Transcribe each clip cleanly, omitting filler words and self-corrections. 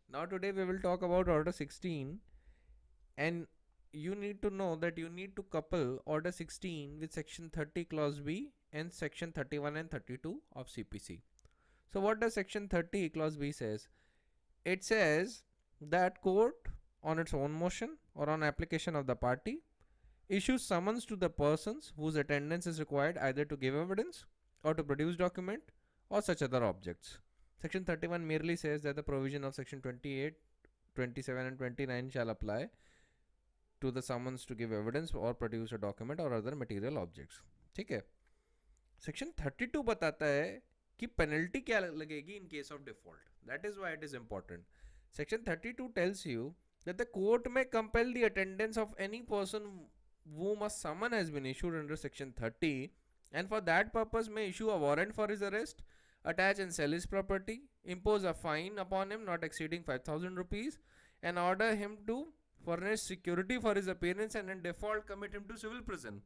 Now today we will talk about order 16, and you need to know that you need to couple order 16 with section 30 clause B and section 31 and 32 of CPC. So what does section 30 clause B says? It says that court on its own motion or on application of the party issues summons to the persons whose attendance is required either to give evidence or to produce document or such other objects. Section 31 merely says that the provision of section 28, 27 and 29 shall apply to the summons to give evidence or produce a document or other material objects. ठीक है. Section 32 बताता है कि penalty क्या लगेगी in case of default. That is why it is important. Section 32 tells you that the court may compel the attendance of any person whom a summon has been issued under section 30, and for that purpose may issue a warrant for his arrest, attach and sell his property, impose a fine upon him not exceeding 5,000 rupees, and order him to furnish security for his appearance, and in default commit him to civil prison.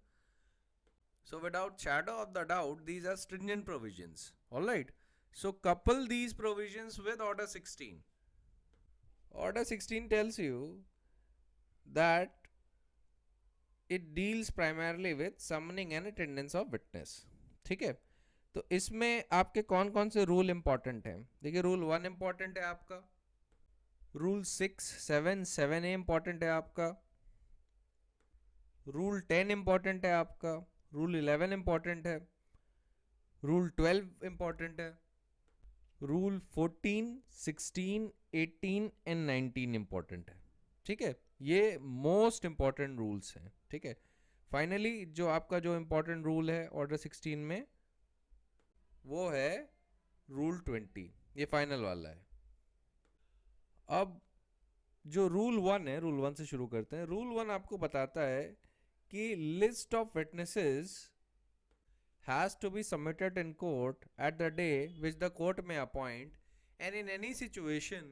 So without shadow of the doubt, these are stringent provisions. Alright. So couple these provisions with order 16. Order 16 tells you that it deals primarily with summoning and attendance of witness. ठीक है. तो इसमें आपके कौन कौन से rule important हैं. देखिए, रूल 1 इंपॉर्टेंट है आपका, रूल 6, 7, 7A इंपॉर्टेंट है आपका, रूल 10 इंपॉर्टेंट है आपका, रूल 11 इंपॉर्टेंट है, रूल 12 इंपॉर्टेंट है, रूल 14, 16, 18 एंड 19 इंपॉर्टेंट है. ठीक है, ये मोस्ट इंपॉर्टेंट रूल्स हैं. ठीक है. फाइनली जो आपका जो इंपॉर्टेंट रूल है ऑर्डर 16 में वो है रूल 20. ये फाइनल वाला है. अब जो रूल 1 है, रूल 1 से शुरू करते हैं. रूल 1 आपको बताता है कि list of witnesses has to be submitted in court at the day which the court may appoint, and in any situation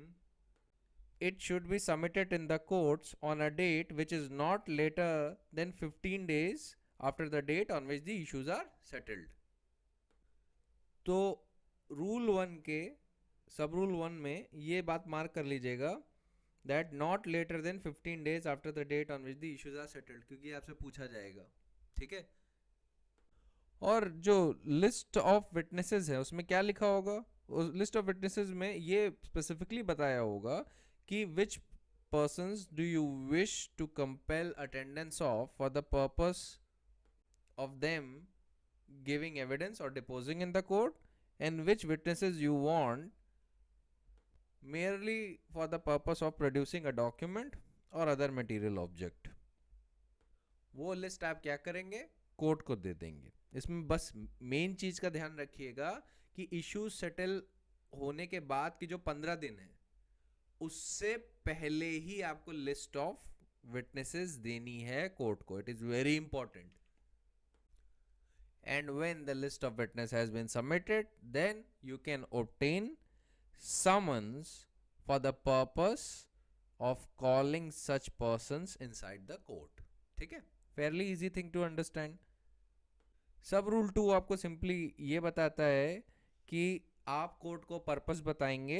it should be submitted in the courts on a date which is not later than 15 days after the date on which the issues are settled. तो rule 1 के सब rule 1 में ये बात mark कर लीजिएगा that not later than 15 days after the date on which the issues are settled, क्योंकि आपसे पूछा जाएगा. ठीक है. और जो लिस्ट ऑफ विटनेसेस है उसमें क्या लिखा होगा, उस लिस्ट ऑफ विटनेसेस में ये स्पेसिफिकली बताया होगा कि विच persons do you wish to compel attendance of for the purpose of them giving evidence or deposing in the court, and which witnesses you want merely for the purpose of producing a document or other material object. वो list आप क्या करेंगे, court को दे देंगे. इसमें बस main चीज का ध्यान रखिएगा कि इश्यू सेटल होने के बाद की जो 15 दिन है उससे पहले ही आपको लिस्ट ऑफ विटनेसेस देनी है कोर्ट को. It is very important. And when the list of witness has been submitted then you can obtain summons for the purpose of calling such persons inside the court. ठीक है. Fairly easy thing to understand. Sub rule 2 आपको simply ये बताता है कि आप court को purpose बताएंगे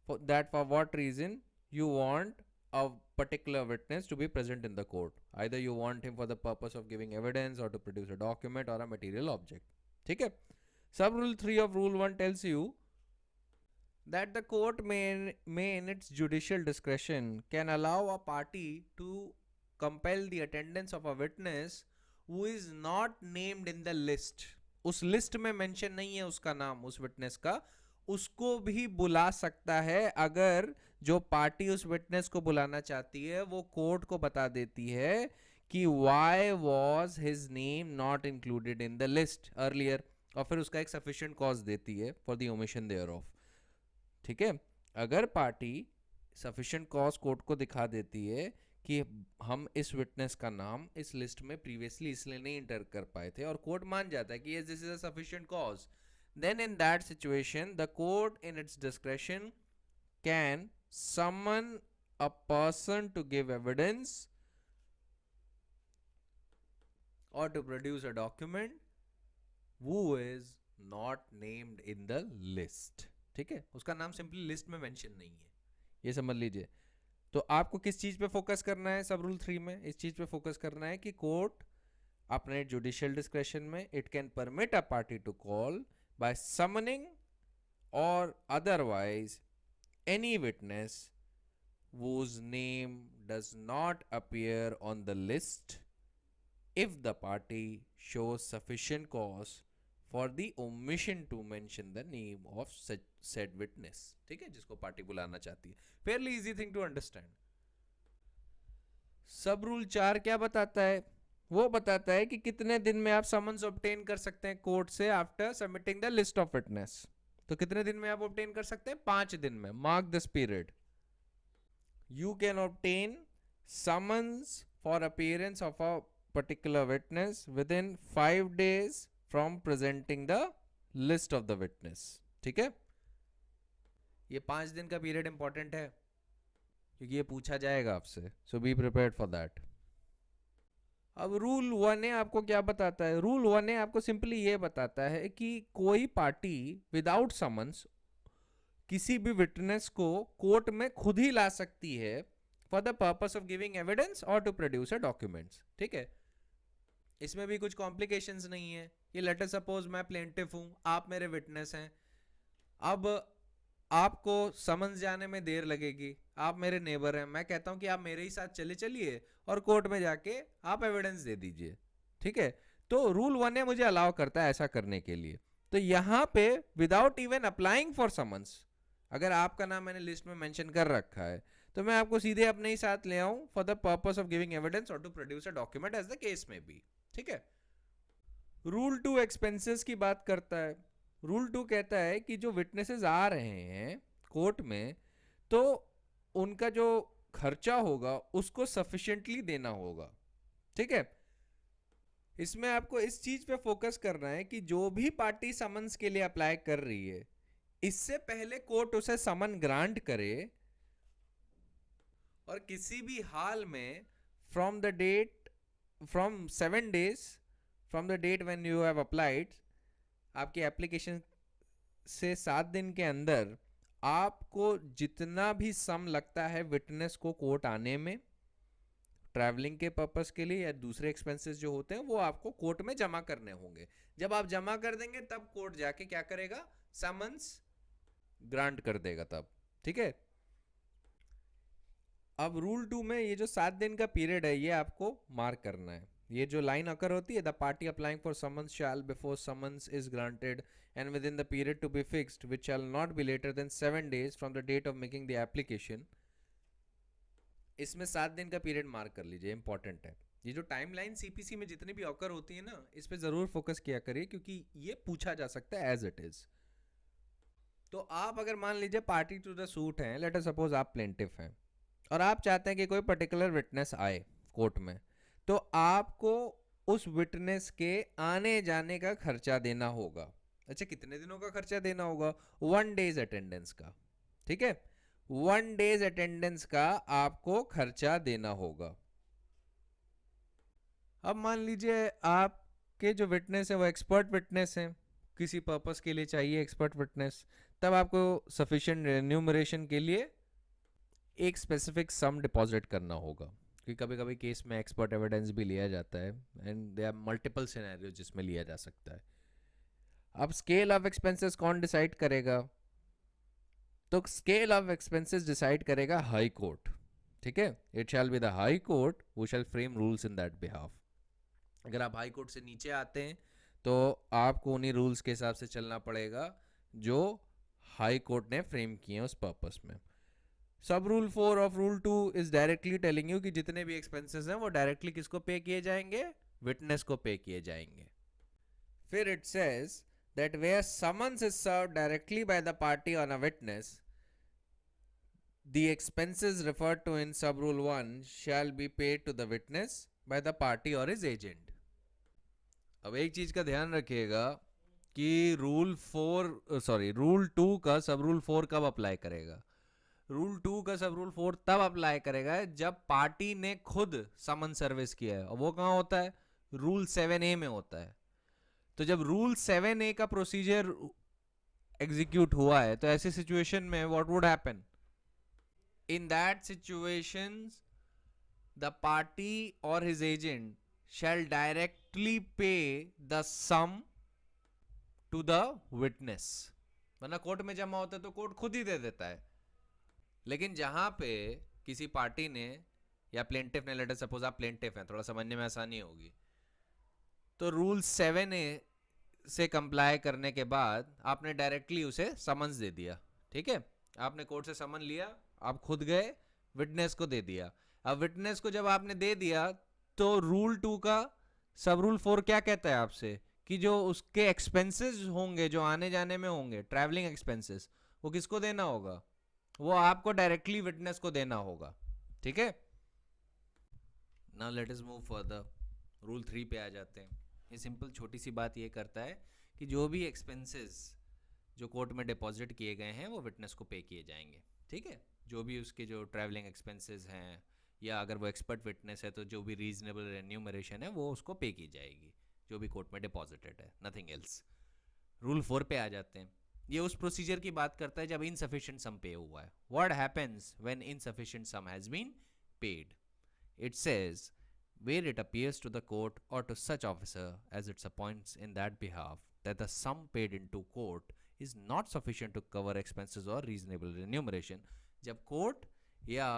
that for what reason you want a particular witness to be present in the court. Either you want him for the purpose of giving evidence or to produce a document or a material object. ठीक है. Sub rule 3 of rule 1 tells you that the court may in its judicial discretion can allow a party to compel the attendance of a witness who is not named in the list. उस list में mention नहीं है उसका नाम, उस witness का. उसको भी बुला सकता है अगर जो पार्टी उस विटनेस को बुलाना चाहती है वो कोर्ट को बता देती है कि why was his name not included in the list earlier, और फिर उसका एक sufficient cause देती है for the omission thereof. ठीक है. अगर पार्टी sufficient cause कोर्ट को दिखा देती है कि हम इस विटनेस का नाम इस लिस्ट में प्रीवियसली इसलिए नहीं इंटर कर पाए थे और कोर्ट मान जाता है कि this is a sufficient cause, then in that situation the court in its discretion can summon a person to give evidence or to produce a document who is not named in the list. ठीक है. उसका नाम simply list में mention नहीं है. ये समझ लीजिए। तो आपको किस चीज पे फोकस करना है सब रूल 3 में? इस चीज पे फोकस करना है कि कोर्ट अपने जुडिशियल डिस्क्रेशन में it can permit a party to call by summoning और otherwise any witness whose name does not appear on the list if the party shows sufficient cause for the omission to mention the name of such said witness। ठीक है, जिसको party बुलाना चाहती है। Fairly easy thing to understand. Sub rule 4 क्या बताता है? वो बताता है कि कितने दिन में आप समन्स ऑब्टेन कर सकते हैं कोर्ट से after submitting the list of witness. तो कितने दिन में आप ऑब्टेन कर सकते हैं? 5 दिन में। Mark this period. You can obtain summons for appearance of a particular witness with in 5 days from presenting the list of the witness. ठीक है, ये 5 दिन का पीरियड इंपॉर्टेंट है क्योंकि ये पूछा जाएगा आपसे, सो बी प्रिपेयर्ड फॉर दैट। अब रूल 1A आपको क्या बताता है? रूल 1A आपको सिंपली ये बताता है कि कोई पार्टी विदाउट समन्स किसी भी विटनेस को कोर्ट में खुद ही ला सकती है for the purpose of giving evidence और टू प्रोड्यूस अ डॉक्यूमेंट्स। ठीक है, इसमें भी कुछ कॉम्प्लिकेशंस नहीं है। ये लेट अस सपोज मैं प्लेंटिफ हूं, आप मेरे विटनेस हैं। अब आपको समन्स जाने में देर लगेगी, आप मेरे नेबर हैं, मैं कहता हूं कि आप मेरे ही साथ चलिए और कोर्ट में जाके आप एविडेंस दे दीजिए। ठीक है, तो रूल 1A मुझे अलाउ करता है ऐसा करने के लिए। तो यहां पे without even applying for summons, अगर आपका नाम मैंने लिस्ट में मेंशन कर रखा है तो मैं आपको सीधे अपने ही साथ ले आऊं for the purpose of giving evidence और to produce a document as the case may be. ठीक है, रूल 2 एक्सपेंसेस की बात करता है। रूल 2 कहता है कि जो विटनेसेस आ रहे हैं कोर्ट में, तो उनका जो खर्चा होगा उसको सफिशिएंटली देना होगा। ठीक है, इसमें आपको इस चीज पे फोकस करना है कि जो भी पार्टी समन्स के लिए अप्लाई कर रही है, इससे पहले कोर्ट उसे समन ग्रांट करे और किसी भी हाल में from 7 days from the date when you have applied, आपकी एप्लीकेशन से 7 दिन के अंदर आपको जितना भी सम लगता है विटनेस को कोर्ट आने में, ट्रैवलिंग के पर्पस के लिए या दूसरे एक्सपेंसेस जो होते हैं, वो आपको कोर्ट में जमा करने होंगे। जब आप जमा कर देंगे तब कोर्ट जाके क्या करेगा? समन्स ग्रांट कर देगा तब। ठीक है, अब रूल 2 में ये जो 7 दिन का पीरियड है ये आपको मार्क करना है। ये जो लाइन अकर होती है, the party applying for summons shall before summons is granted and within the period to be fixed which shall not be later than 7 days from the date of making the application, इसमें 7 दिन का period mark कर लीजिए, important है। ये जो timeline CPC में जितनी भी ऑकर होती है ना, इस पे जरूर फोकस किया करिए क्योंकि ये पूछा जा सकता है एज इट इज। तो आप अगर मान लीजिए पार्टी टू द सूट हैं, लेट अस सपोज आप प्लेंटिफ हैं और आप चाहते हैं कि कोई पर्टिकुलर विटनेस आए कोर्ट में, तो आपको उस विटनेस के आने जाने का खर्चा देना होगा। अच्छा, कितने दिनों का खर्चा देना होगा? 1 days अटेंडेंस का। ठीक है, 1 days अटेंडेंस का आपको खर्चा देना होगा। अब मान लीजिए आपके जो विटनेस है वो एक्सपर्ट विटनेस है, किसी पर्पस के लिए चाहिए एक्सपर्ट विटनेस, तब आपको सफिशिएंट रेन्यूमरेशन के लिए एक स्पेसिफिक सम डिपॉजिट करना होगा, क्योंकि कभी कभी केस में एक्सपर्ट एविडेंस भी लिया जाता है and there are multiple scenario जिसमें लिया जा सकता है। अब स्केल ऑफ एक्सपेंसेस कौन डिसाइड करेगा? तो स्केल ऑफ एक्सपेंसेस डिसाइड करेगा हाई कोर्ट। ठीक है, it shall be the high court who shall frame rules in that behalf. अगर आप हाई कोर्ट से नीचे आते हैं तो आपको उन्हीं रूल्स के हिसाब से चलना पड़ेगा जो हाई कोर्ट ने फ्रेम किए हैं उस पर्पस में। सब rule 4 of rule 2 is directly telling you कि जितने भी एक्सपेंसेस हैं वो डायरेक्टली किसको पे किए जाएंगे? विटनेस को पे किए जाएंगे। फिर it says that where summons is served directly by the party on a witness, the expenses referred to in sub rule 1 shall be paid to the witness by the party or his agent। अब एक चीज का ध्यान रखिएगा कि rule 2 का सब rule 4 कब अप्लाई करेगा? रूल 2 का सब रूल 4 तब अप्लाई करेगा जब पार्टी ने खुद समन सर्विस किया है, और वो कहां होता है? रूल 7A में होता है। तो जब रूल 7A का प्रोसीजर एग्जीक्यूट हुआ है तो ऐसी सिचुएशन में what would happen? In that situations, the party or his agent shall directly pay the sum to the witness. वरना कोर्ट में जमा होता है तो कोर्ट खुद ही दे देता है. लेकिन जहां पे किसी पार्टी ने या प्लेंटिफ ने, लेटर सपोज आप प्लेंटिफ हैं, थोड़ा समझने में आसानी होगी, तो रूल 7A से कंप्लाई करने के बाद आपने डायरेक्टली उसे समन्स दे दिया. ठीक है, आपने कोर्ट से समन लिया, आप खुद गए, विटनेस को दे दिया. अब विटनेस को जब आपने दे दिया तो रूल 2 का सब रूल 4 क्या कहता है आपसे कि जो उसके एक्सपेंसेस होंगे, जो आने जाने में होंगे, ट्रैवलिंग एक्सपेंसेस, वो किसको देना होगा? वो आपको डायरेक्टली विटनेस को देना होगा. ठीक है, now let us move further. Rule 3 पे आ जाते हैं. ये सिंपल छोटी सी बात ये करता है कि जो भी एक्सपेंसेस जो कोर्ट में डिपॉजिट किए गए हैं वो विटनेस को पे किए जाएंगे. ठीक है, जो भी उसके जो ट्रैवलिंग एक्सपेंसेस हैं, या अगर वो एक्सपर्ट विटनेस है तो जो भी रीजनेबल रेन्यूमरेशन है वो उसको पे की जाएगी, जो भी कोर्ट में डिपॉजिटेड है, नथिंग एल्स. रूल 4 पे आ जाते हैं. ये उस प्रोसीजर की बात करता है जब इनसफिशिएंट सम पे हुआ है. What happens when insufficient sum has been paid? It says where it appears to the court or to such officer as it appoints in that behalf that the sum paid into court is not sufficient to cover expenses or reasonable remuneration. जब court या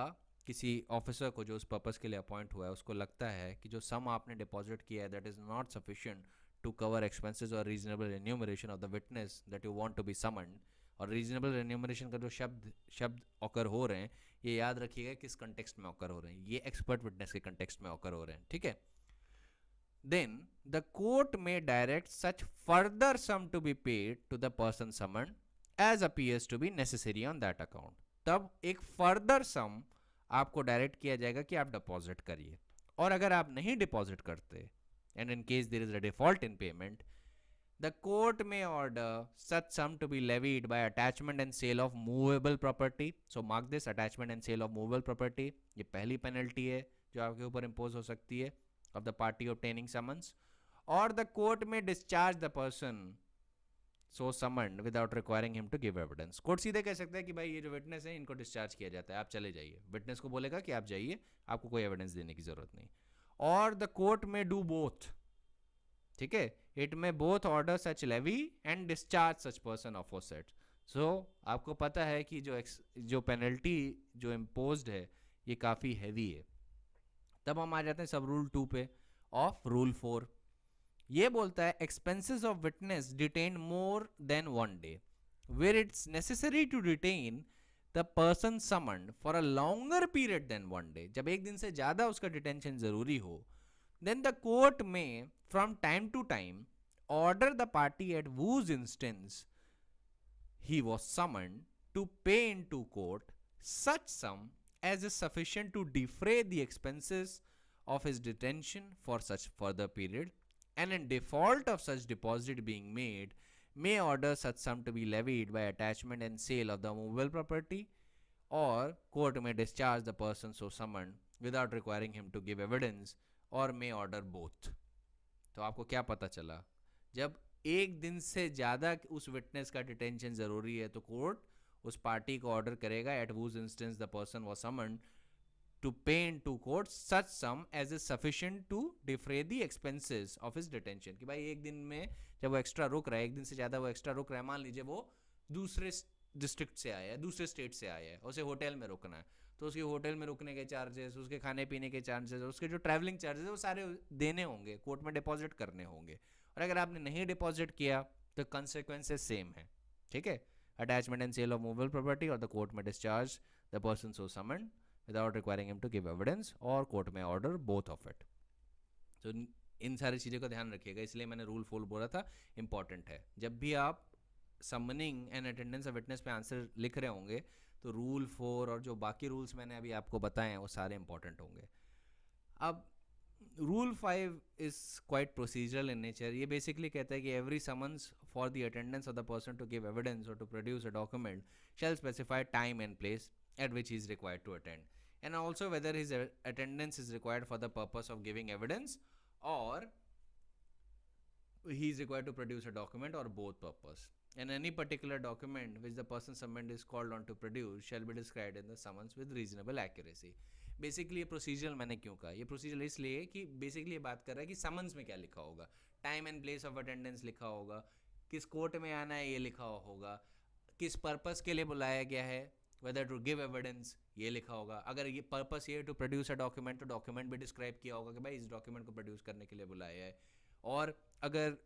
किसी officer को जो उस purpose के लिए appoint हुआ है उसको लगता है कि जो सम आपने डिपॉजिट किया है that is not sufficient to cover expenses or reasonable remuneration of the witness that you want to be summoned. और रीजनेबल रेन्यूमरेशन का जो शब्द ऑकर हो रहे हैं, ये याद रखिएगा किस कंटेक्स्ट में ऑकर हो रहे हैं, ये एक्सपर्ट विटनेस के कंटेक्स्ट में ऑकर हो रहे हैं. ठीक है, देन द कोर्ट में direct such further sum to be paid to the person summoned as appears to be necessary on that account. तब एक फर्दर सम आपको डायरेक्ट किया जाएगा कि आप डिपॉजिट करिए. और अगर आप नहीं डिपॉजिट करते, and in case there is a default in payment, the court may order such sum to be levied by attachment and sale of movable property. So mark this, attachment and sale of movable property. ये पहली penalty है जो आपके ऊपर impose हो सकती है of the party obtaining summons. Or the court may discharge the person so summoned without requiring him to give evidence. Court सीधे कह सकता है कि भाई ये जो विटनेस है इनको डिस्चार्ज किया जाता है, आप चले जाइए. विटनेस को बोलेगा कि आप जाइए, आपको कोई एविडेंस देने की जरूरत नहीं. और the court may do both. ठीक है, it may both order such levy and discharge such person of set. So आपको पता है कि जो पेनल्टी जो इम्पोज्ड है ये काफ़ी हैवी है. तब हम आ जाते हैं सब रूल 2 पे ऑफ रूल 4. ये बोलता है expenses of witness detain more than 1 day where it's necessary to detain the person summoned for a longer period than 1 day. जब एक दिन से ज़्यादा उसका डिटेंशन ज़रूरी हो, then the court may from time to time order the party at whose instance he was summoned to pay into court such sum as is sufficient to defray the expenses of his detention for such further period, and in default of such deposit being made may order such sum to be levied by attachment and sale of the movable property, or court may discharge the person so summoned without requiring him to give evidence और मे order both. तो आपको क्या पता चला, जब एक दिन से ज़्यादा उस विटनेस का डिटेंशन ज़रूरी है तो कोर्ट उस पार्टी को ऑर्डर करेगा at whose instance the person was summoned to pay into court such sum as is sufficient to defray the expenses of his detention. कि भाई एक दिन में जब वो एक्स्ट्रा रुक रहा है, एक दिन से ज़्यादा वो एक्स्ट्रा रुक रहा है, मान लीजिए वो दूसरे डिस्ट्रिक्ट से आया है, दूसरे स्टेट से आया है, उसे होटल में रुकना है, तो उसके होटल में रुकने के चार्जेस, उसके खाने पीने के चार्जेस, उसके जो ट्रैवलिंग चार्जेस वो सारे देने होंगे, कोर्ट में डिपॉजिट करने होंगे. और अगर आपने नहीं डिपॉजिट किया तो कंसिक्वेंसेस सेम है. ठीक है, attachment and sale of movable property और द कोर्ट में discharge the person so summoned without requiring him to give evidence, और कोर्ट में ऑर्डर बोथ ऑफ इट. तो इन सारी चीज़ों का ध्यान रखिएगा, इसलिए मैंने रूल 4 बोला था, इंपॉर्टेंट है. जब भी आप summoning and attendance of witness पे आंसर लिख रहे होंगे तो रूल 4 और जो बाकी रूल्स मैंने अभी आपको बताए हैं वो सारे इंपॉर्टेंट होंगे. अब rule 5 is quite procedural in nature. ये बेसिकली कहता है कि every summons for the attendance of the person to give evidence और to produce a document shall specify time and place at which he is required to attend, and also whether his attendance is required for the purpose of giving evidence or he is required to produce a document, or both purpose. and any particular document which the person summoned is called on to produce shall be described in the summons with reasonable accuracy. Basically ये procedural मैंने क्यों कहा, ये procedural इसलिए कि basically ये बात कर रहा है कि समन्स में क्या लिखा होगा, time and place of attendance लिखा होगा, किस कोर्ट में आना है ये लिखा होगा, किस पर्पस के लिए बुलाया गया है, वेदर टू गिव एविडेंस ये लिखा होगा. अगर ये पर्पस ये टू प्रोड्यूस अ डॉक्यूमेंट तो डॉक्यूमेंट भी डिस्क्राइब किया होगा कि भाई इस डॉक्यूमेंट को प्रोड्यूस करने के लिए बुलाया है. और अगर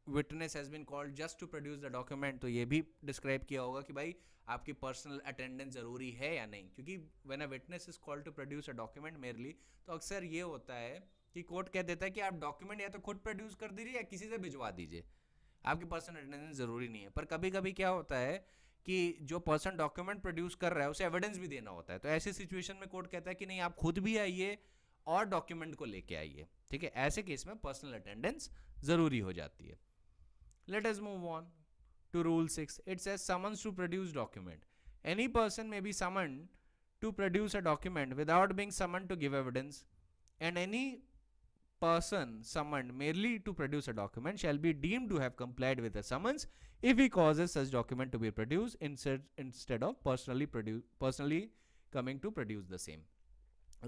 witness has been called just to produce the document तो ये भी डिस्क्राइब किया होगा कि भाई आपकी पर्सनल अटेंडेंस ज़रूरी है या नहीं. क्योंकि when a witness is called to produce a document merely तो अक्सर ये होता है कि कोर्ट कह देता है कि आप डॉक्यूमेंट या तो खुद प्रोड्यूस कर दीजिए या किसी से भिजवा दीजिए, आपकी पर्सनल अटेंडेंस ज़रूरी नहीं है. पर कभी कभी क्या होता है कि जो पर्सन डॉक्यूमेंट प्रोड्यूस कर रहा है उसे एविडेंस भी देना होता है. तो ऐसी सिचुएशन में कोर्ट कहता है कि नहीं आप खुद भी आइए और डॉक्यूमेंट को लेके आइए. ठीक है, ऐसे केस में पर्सनल अटेंडेंस ज़रूरी हो जाती है. Let us move on to Rule 6. It says summons to produce document. Any person may be summoned to produce a document without being summoned to give evidence, and any person summoned merely to produce a document shall be deemed to have complied with the summons if he causes such document to be produced instead of personally coming to produce the same.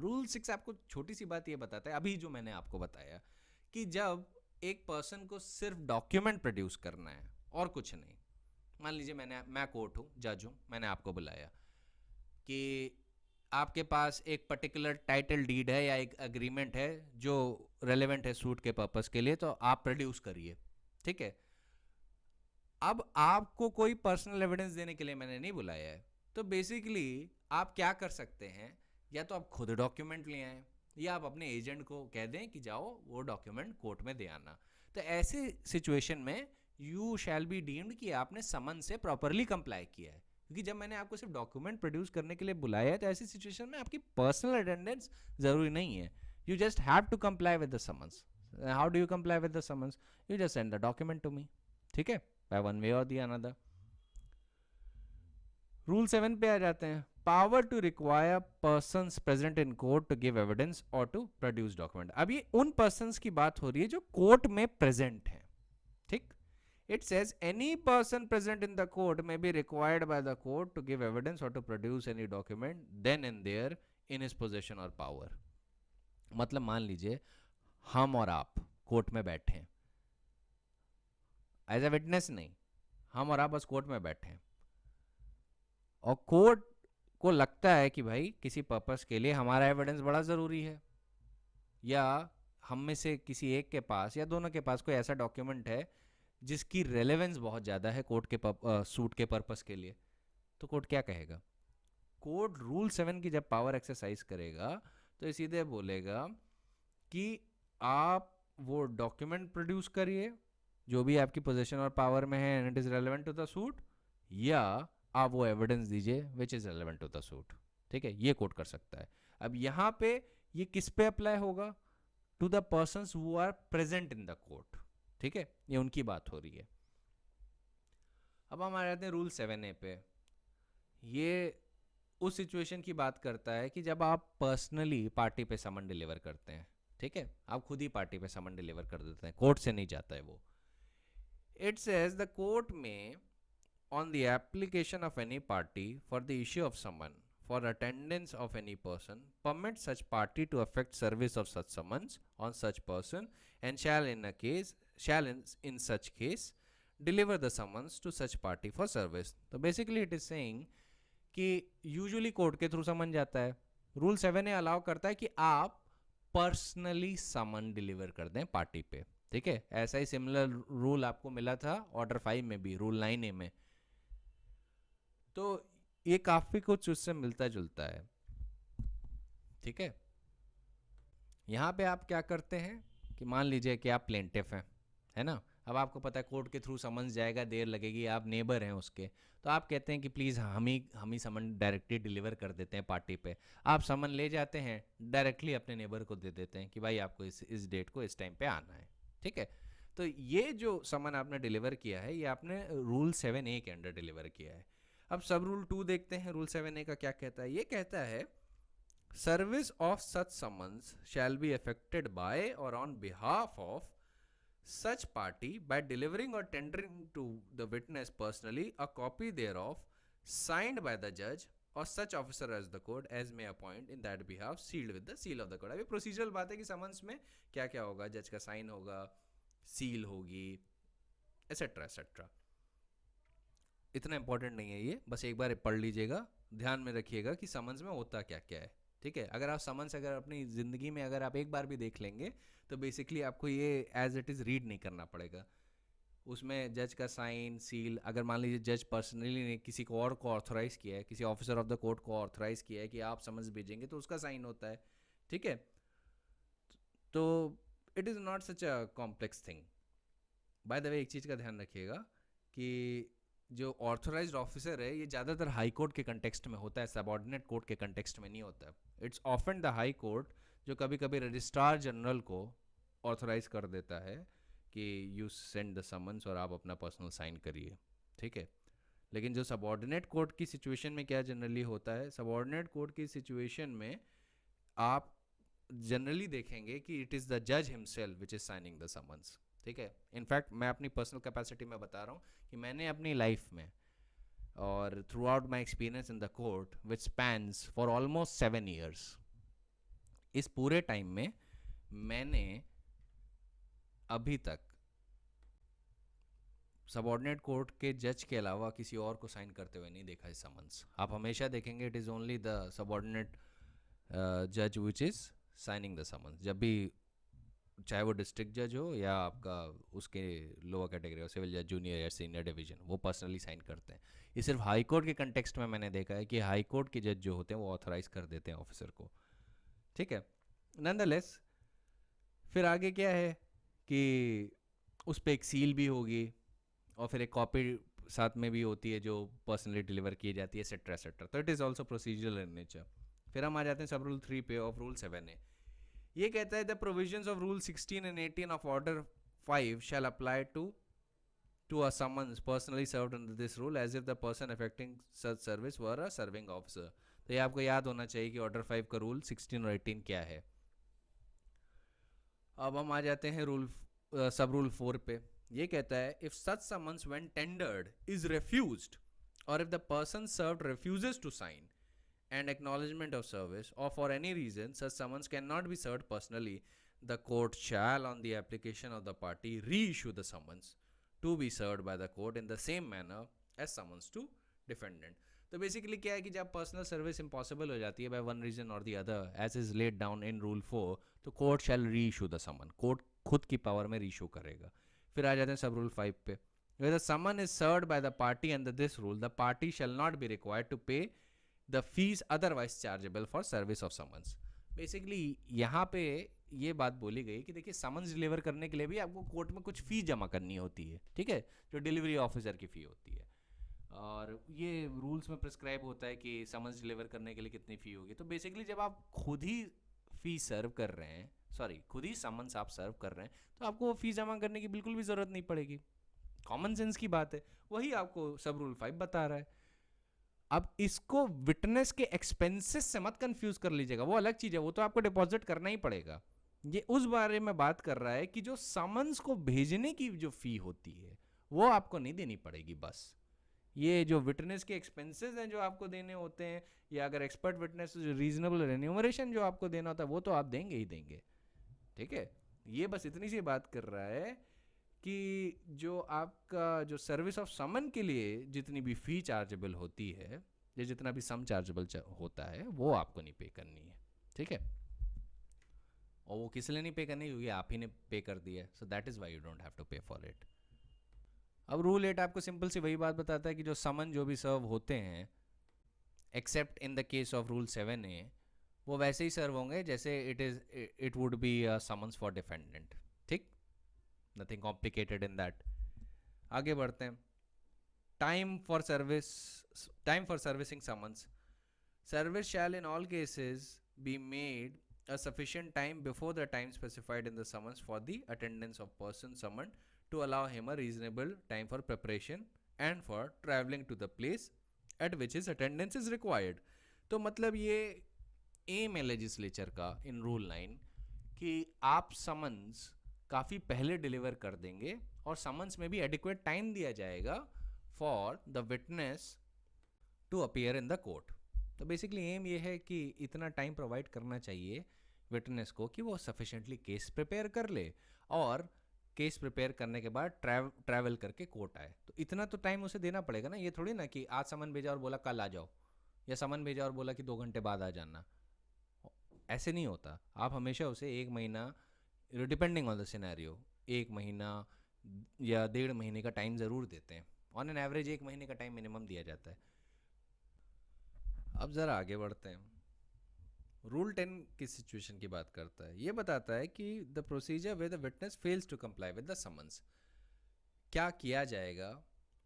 Rule 6 आपको छोटी सी बात ये बताता है, अभी जो मैंने आपको बताया कि जब एक पर्सन को सिर्फ डॉक्यूमेंट प्रोड्यूस करना है और कुछ नहीं. मान लीजिए मैं कोर्ट हूँ, जज हूँ, मैंने आपको बुलाया कि आपके पास एक पर्टिकुलर टाइटल डीड है या एक अग्रीमेंट है जो रेलेवेंट है सूट के पर्पस के लिए, तो आप प्रोड्यूस करिए. ठीक है, अब आपको कोई पर्सनल एविडेंस देने के लिए मैंने नहीं बुलाया है. तो बेसिकली आप क्या कर सकते हैं, या तो आप खुद डॉक्यूमेंट ले आए या आप अपने एजेंट को कह दें कि जाओ वो डॉक्यूमेंट कोर्ट में दे आना. तो ऐसे सिचुएशन में यू शैल बी डीम्ड कि आपने समन से प्रॉपरली कंप्लाई किया है. क्योंकि जब मैंने आपको सिर्फ डॉक्यूमेंट प्रोड्यूस करने के लिए बुलाया है तो ऐसी सिचुएशन में आपकी पर्सनल अटेंडेंस जरूरी नहीं है. You just have to comply with the summons. How do you comply with the summons? You just send the document to me. ठीक है, बाय वन वे और दी अनदर. रूल 7 पे आ जाते हैं. Power to require persons present in court to give evidence और to produce document. अब ये उन पर्सन्स की बात हो रही है जो कोर्ट में प्रेजेंट हैं. ठीक, it says any person present in the court may be required by the court to give evidence और to produce any document then and there in his possession or power. मतलब मान लीजिए हम और आप कोर्ट में बैठे हैं एज ए विटनेस, नहीं, हम और आप बस कोर्ट में बैठे हैं और कोर्ट को लगता है कि भाई किसी पर्पस के लिए हमारा एविडेंस बड़ा ज़रूरी है, या हम में से किसी एक के पास या दोनों के पास कोई ऐसा डॉक्यूमेंट है जिसकी रेलेवेंस बहुत ज़्यादा है कोर्ट के सूट के पर्पस के लिए. तो कोर्ट क्या कहेगा? कोर्ट रूल 7 की जब पावर एक्सरसाइज करेगा तो सीधे बोलेगा कि आप वो डॉक्यूमेंट प्रोड्यूस करिए जो भी आपकी पोजीशन और पावर में है and it is relevant to the suit, या आप वो एविडेंस दीजिए which is relevant to the suit. ठीक है, ये कोर्ट कर सकता है. अब यहाँ पे ये किस पे अप्लाई होगा? To the persons who are present in the court. ठीक है, ये उनकी बात हो रही है. अब हम आ जाते हैं रूल 7A पे. ये उस सिचुएशन की बात करता है कि जब आप पर्सनली पार्टी पे समन डिलीवर करते हैं. ठीक है, आप खुद ही पार्टी पे समन डिलीवर कर देते हैं, कोर्ट से नहीं जाता है वो. इट सेज द कोर्ट में on the application of any party for the issue of summon for attendance of any person permit such party to effect service of such summons on such person and shall in such case deliver the summons to such party for service. तो basically it is saying कि usually court के through समन जाता है. Rule 7 allow करता है कि आप personally समन deliver कर दें पार्टी पे. ठीक है, ऐसा ही सिमिलर रूल आपको मिला था ऑर्डर 5 में भी, रूल 9A में. तो ये काफी कुछ उससे मिलता जुलता है. ठीक है, यहाँ पे आप क्या करते हैं कि मान लीजिए कि आप प्लेंटिफ हैं, है ना. अब आपको पता है कोर्ट के थ्रू समन्स जाएगा, देर लगेगी, आप नेबर हैं उसके, तो आप कहते हैं कि प्लीज़ हम ही समन डायरेक्टली डिलीवर कर देते हैं पार्टी पे. आप समन ले जाते हैं, डायरेक्टली अपने नेबर को दे देते हैं कि भाई आपको इस डेट को इस टाइम पे आना है. ठीक है, तो ये जो समन आपने डिलीवर किया है ये आपने रूल 7A के अंडर डिलीवर किया है. अब सब रूल 2 देखते हैं. रूल 7A का क्या कहता है? ये कहता है service of such summons shall be effected by or on behalf of such party by delivering or tendering to the witness personally a copy thereof signed by the judge or such officer as the court as may appoint in that behalf sealed with the seal of the court. अभी procedural बात है कि summons में क्या क्या होगा, जज का साइन होगा, सील होगी, एसेट्रा एसेट्रा. इतना इंपॉर्टेंट नहीं है ये, बस एक बार पढ़ लीजिएगा, ध्यान में रखिएगा कि समन्स में होता क्या क्या है. ठीक है, अगर आप समन्स अगर अपनी ज़िंदगी में अगर आप एक बार भी देख लेंगे तो बेसिकली आपको ये एज इट इज़ रीड नहीं करना पड़ेगा. उसमें जज का साइन सील, अगर मान लीजिए जज पर्सनली ने किसी को और को ऑथराइज़ किया है, किसी ऑफिसर ऑफ द कोर्ट को ऑथराइज़ किया है कि आप समन्स भेजेंगे तो उसका साइन होता है. ठीक है, तो it is not such a complex thing. Bye the वे एक चीज़ का ध्यान रखिएगा कि जो ऑथराइज्ड ऑफिसर है ये ज़्यादातर हाई कोर्ट के कंटेक्स्ट में होता है, सबऑर्डिनेट कोर्ट के कंटेक्स्ट में नहीं होता है. It's often the high court जो कभी कभी रजिस्ट्रार जनरल को ऑथराइज कर देता है कि यू सेंड द समन्स और आप अपना पर्सनल साइन करिए. ठीक है, लेकिन जो सबऑर्डिनेट कोर्ट की सिचुएशन में क्या जनरली होता है, सबऑर्डिनेट कोर्ट की सिचुएशन में आप जनरली देखेंगे कि इट इज़ द जज himself which is signing the summons. ठीक है, इनफैक्ट मैं अपनी पर्सनल कैपेसिटी में बता रहा हूँ कि मैंने अपनी लाइफ में और through out my experience in the court which spans for almost 7 years, इस पूरे टाइम में मैंने अभी तक सबऑर्डिनेट कोर्ट के जज के अलावा किसी और को साइन करते हुए नहीं देखा है समन्स. आप हमेशा देखेंगे it is only the subordinate जज which is signing the summons. जब भी चाहे वो डिस्ट्रिक्ट जज हो या आपका उसके लोअर कैटेगरी हो, सिविल जज जूनियर या सीनियर डिवीजन, वो पर्सनली साइन करते हैं. ये सिर्फ हाई कोर्ट के कंटेक्स्ट में मैंने देखा है कि हाई कोर्ट के जज जो होते हैं वो ऑथराइज कर देते हैं ऑफिसर को. ठीक है, नंदलेस फिर आगे क्या है कि उस पर एक सील भी होगी और फिर एक कॉपी साथ में भी होती है जो पर्सनली डिलीवर की जाती है, एसेट्रा एसेट्रा. तो it is also procedural in nature. फिर हम आ जाते हैं सब रूल 3 पे ऑफ रूल 7A. ये कहता है the provisions of rule 16 and 18 of order 5 shall apply to a summons personally served under this rule as if the person effecting such service were a serving officer. तो ये आपको याद होना चाहिए कि ऑर्डर 5 का रूल 16 और 18 क्या है. अब हम आ जाते हैं रूल सब रूल 4 पे. ये कहता है if such summons when tendered is refused or if the person served refuses to sign and acknowledgement of service or for any reason such summons cannot be served personally, the court shall on the application of the party reissue the summons to be served by the court in the same manner as summons to defendant. तो basically क्या है कि जब personal service impossible हो जाती है bye one reason और the other as is laid down in rule 4, तो कोर्ट शैल री इशू द समन. कोर्ट खुद की पावर में री इशू करेगा. फिर आ जाते हैं सब रूल 5 पे. Where the summon is served by the party under this rule, the party shall not be required to pay the fees otherwise chargeable for service of summons. Basically यहाँ पे ये बात बोली गई कि देखिए समन्स डिलीवर करने के लिए भी आपको कोर्ट में कुछ फीस जमा करनी होती है. ठीक है, जो डिलीवरी ऑफिसर की फ़ी होती है, और ये रूल्स में प्रिस्क्राइब होता है कि समन्स डिलीवर करने के लिए कितनी फ़ी होगी. तो बेसिकली जब आप खुद ही फ़ी सर्व कर रहे हैं, सॉरी खुद ही समन्स आप सर्व कर रहे हैं, तो आपको वो फ़ी जमा करने की बिल्कुल भी ज़रूरत नहीं पड़ेगी. कॉमन सेंस की बात है, वही आपको सब रूल 5 बता रहा है. अब इसको विटनेस के एक्सपेंसेस से मत कंफ्यूज कर लीजिएगा, वो अलग चीज़ है, वो तो आपको डिपॉजिट करना ही पड़ेगा. ये उस बारे में बात कर रहा है कि जो समन्स को भेजने की जो फ़ी होती है वो आपको नहीं देनी पड़ेगी. बस ये जो विटनेस के एक्सपेंसेस हैं जो आपको देने होते हैं, या अगर एक्सपर्ट विटनेस रीजनेबल रेन्यूमरेशन जो आपको देना होता है वो तो आप देंगे ही देंगे. ठीक है, ये बस इतनी सी बात कर रहा है कि जो आपका जो सर्विस ऑफ समन के लिए जितनी भी फ़ी चार्जेबल होती है या जितना भी सम चार्जेबल होता है वो आपको नहीं पे करनी है. ठीक है, और वो किस लिए नहीं पे करनी, क्योंकि आप ही ने पे कर दिया है. So that is why you don't have to pay for it. अब रूल 8 आपको सिंपल सी वही बात बताता है कि जो समन जो भी सर्व होते हैं accept in the case of rule 7A, वो वैसे ही सर्व होंगे जैसे it would be summons for defendant. ठीक, नथिंग कॉम्प्लिकेटेड इन दैट. आगे बढ़ते हैं. Time for servicing summons. Service shell in all cases be made a sufficient time before the time specified in the summons for the attendance of person summoned to allow him a reasonable time for preparation and for traveling to the place at which his attendance is required. तो मतलब ये M है legislature का in rule 9 कि आप summons काफ़ी पहले deliver कर देंगे और समन्स में भी एडिक्वेट टाइम दिया जाएगा for the witness to appear in the court. तो बेसिकली एम ये है कि इतना टाइम प्रोवाइड करना चाहिए विटनेस को कि वो सफिशेंटली केस प्रिपेयर कर ले और केस प्रिपेयर करने के बाद ट्रैवल करके कोर्ट आए. तो इतना तो टाइम उसे देना पड़ेगा ना. ये थोड़ी ना कि आज समन भेजा और बोला कल आ जाओ, या समन भेजा और बोला कि 2 घंटे बाद आ जाना. ऐसे नहीं होता. आप हमेशा उसे 1 महीना, डिपेंडिंग ऑन द सिनेरियो, 1 महीना या 1.5 महीने का टाइम ज़रूर देते हैं. ऑन एन एवरेज 1 महीने का टाइम मिनिमम दिया जाता है. अब ज़रा आगे बढ़ते हैं. रूल 10 किस सिचुएशन की बात करता है? ये बताता है कि the procedure way the witness fails to comply with the summons. क्या किया जाएगा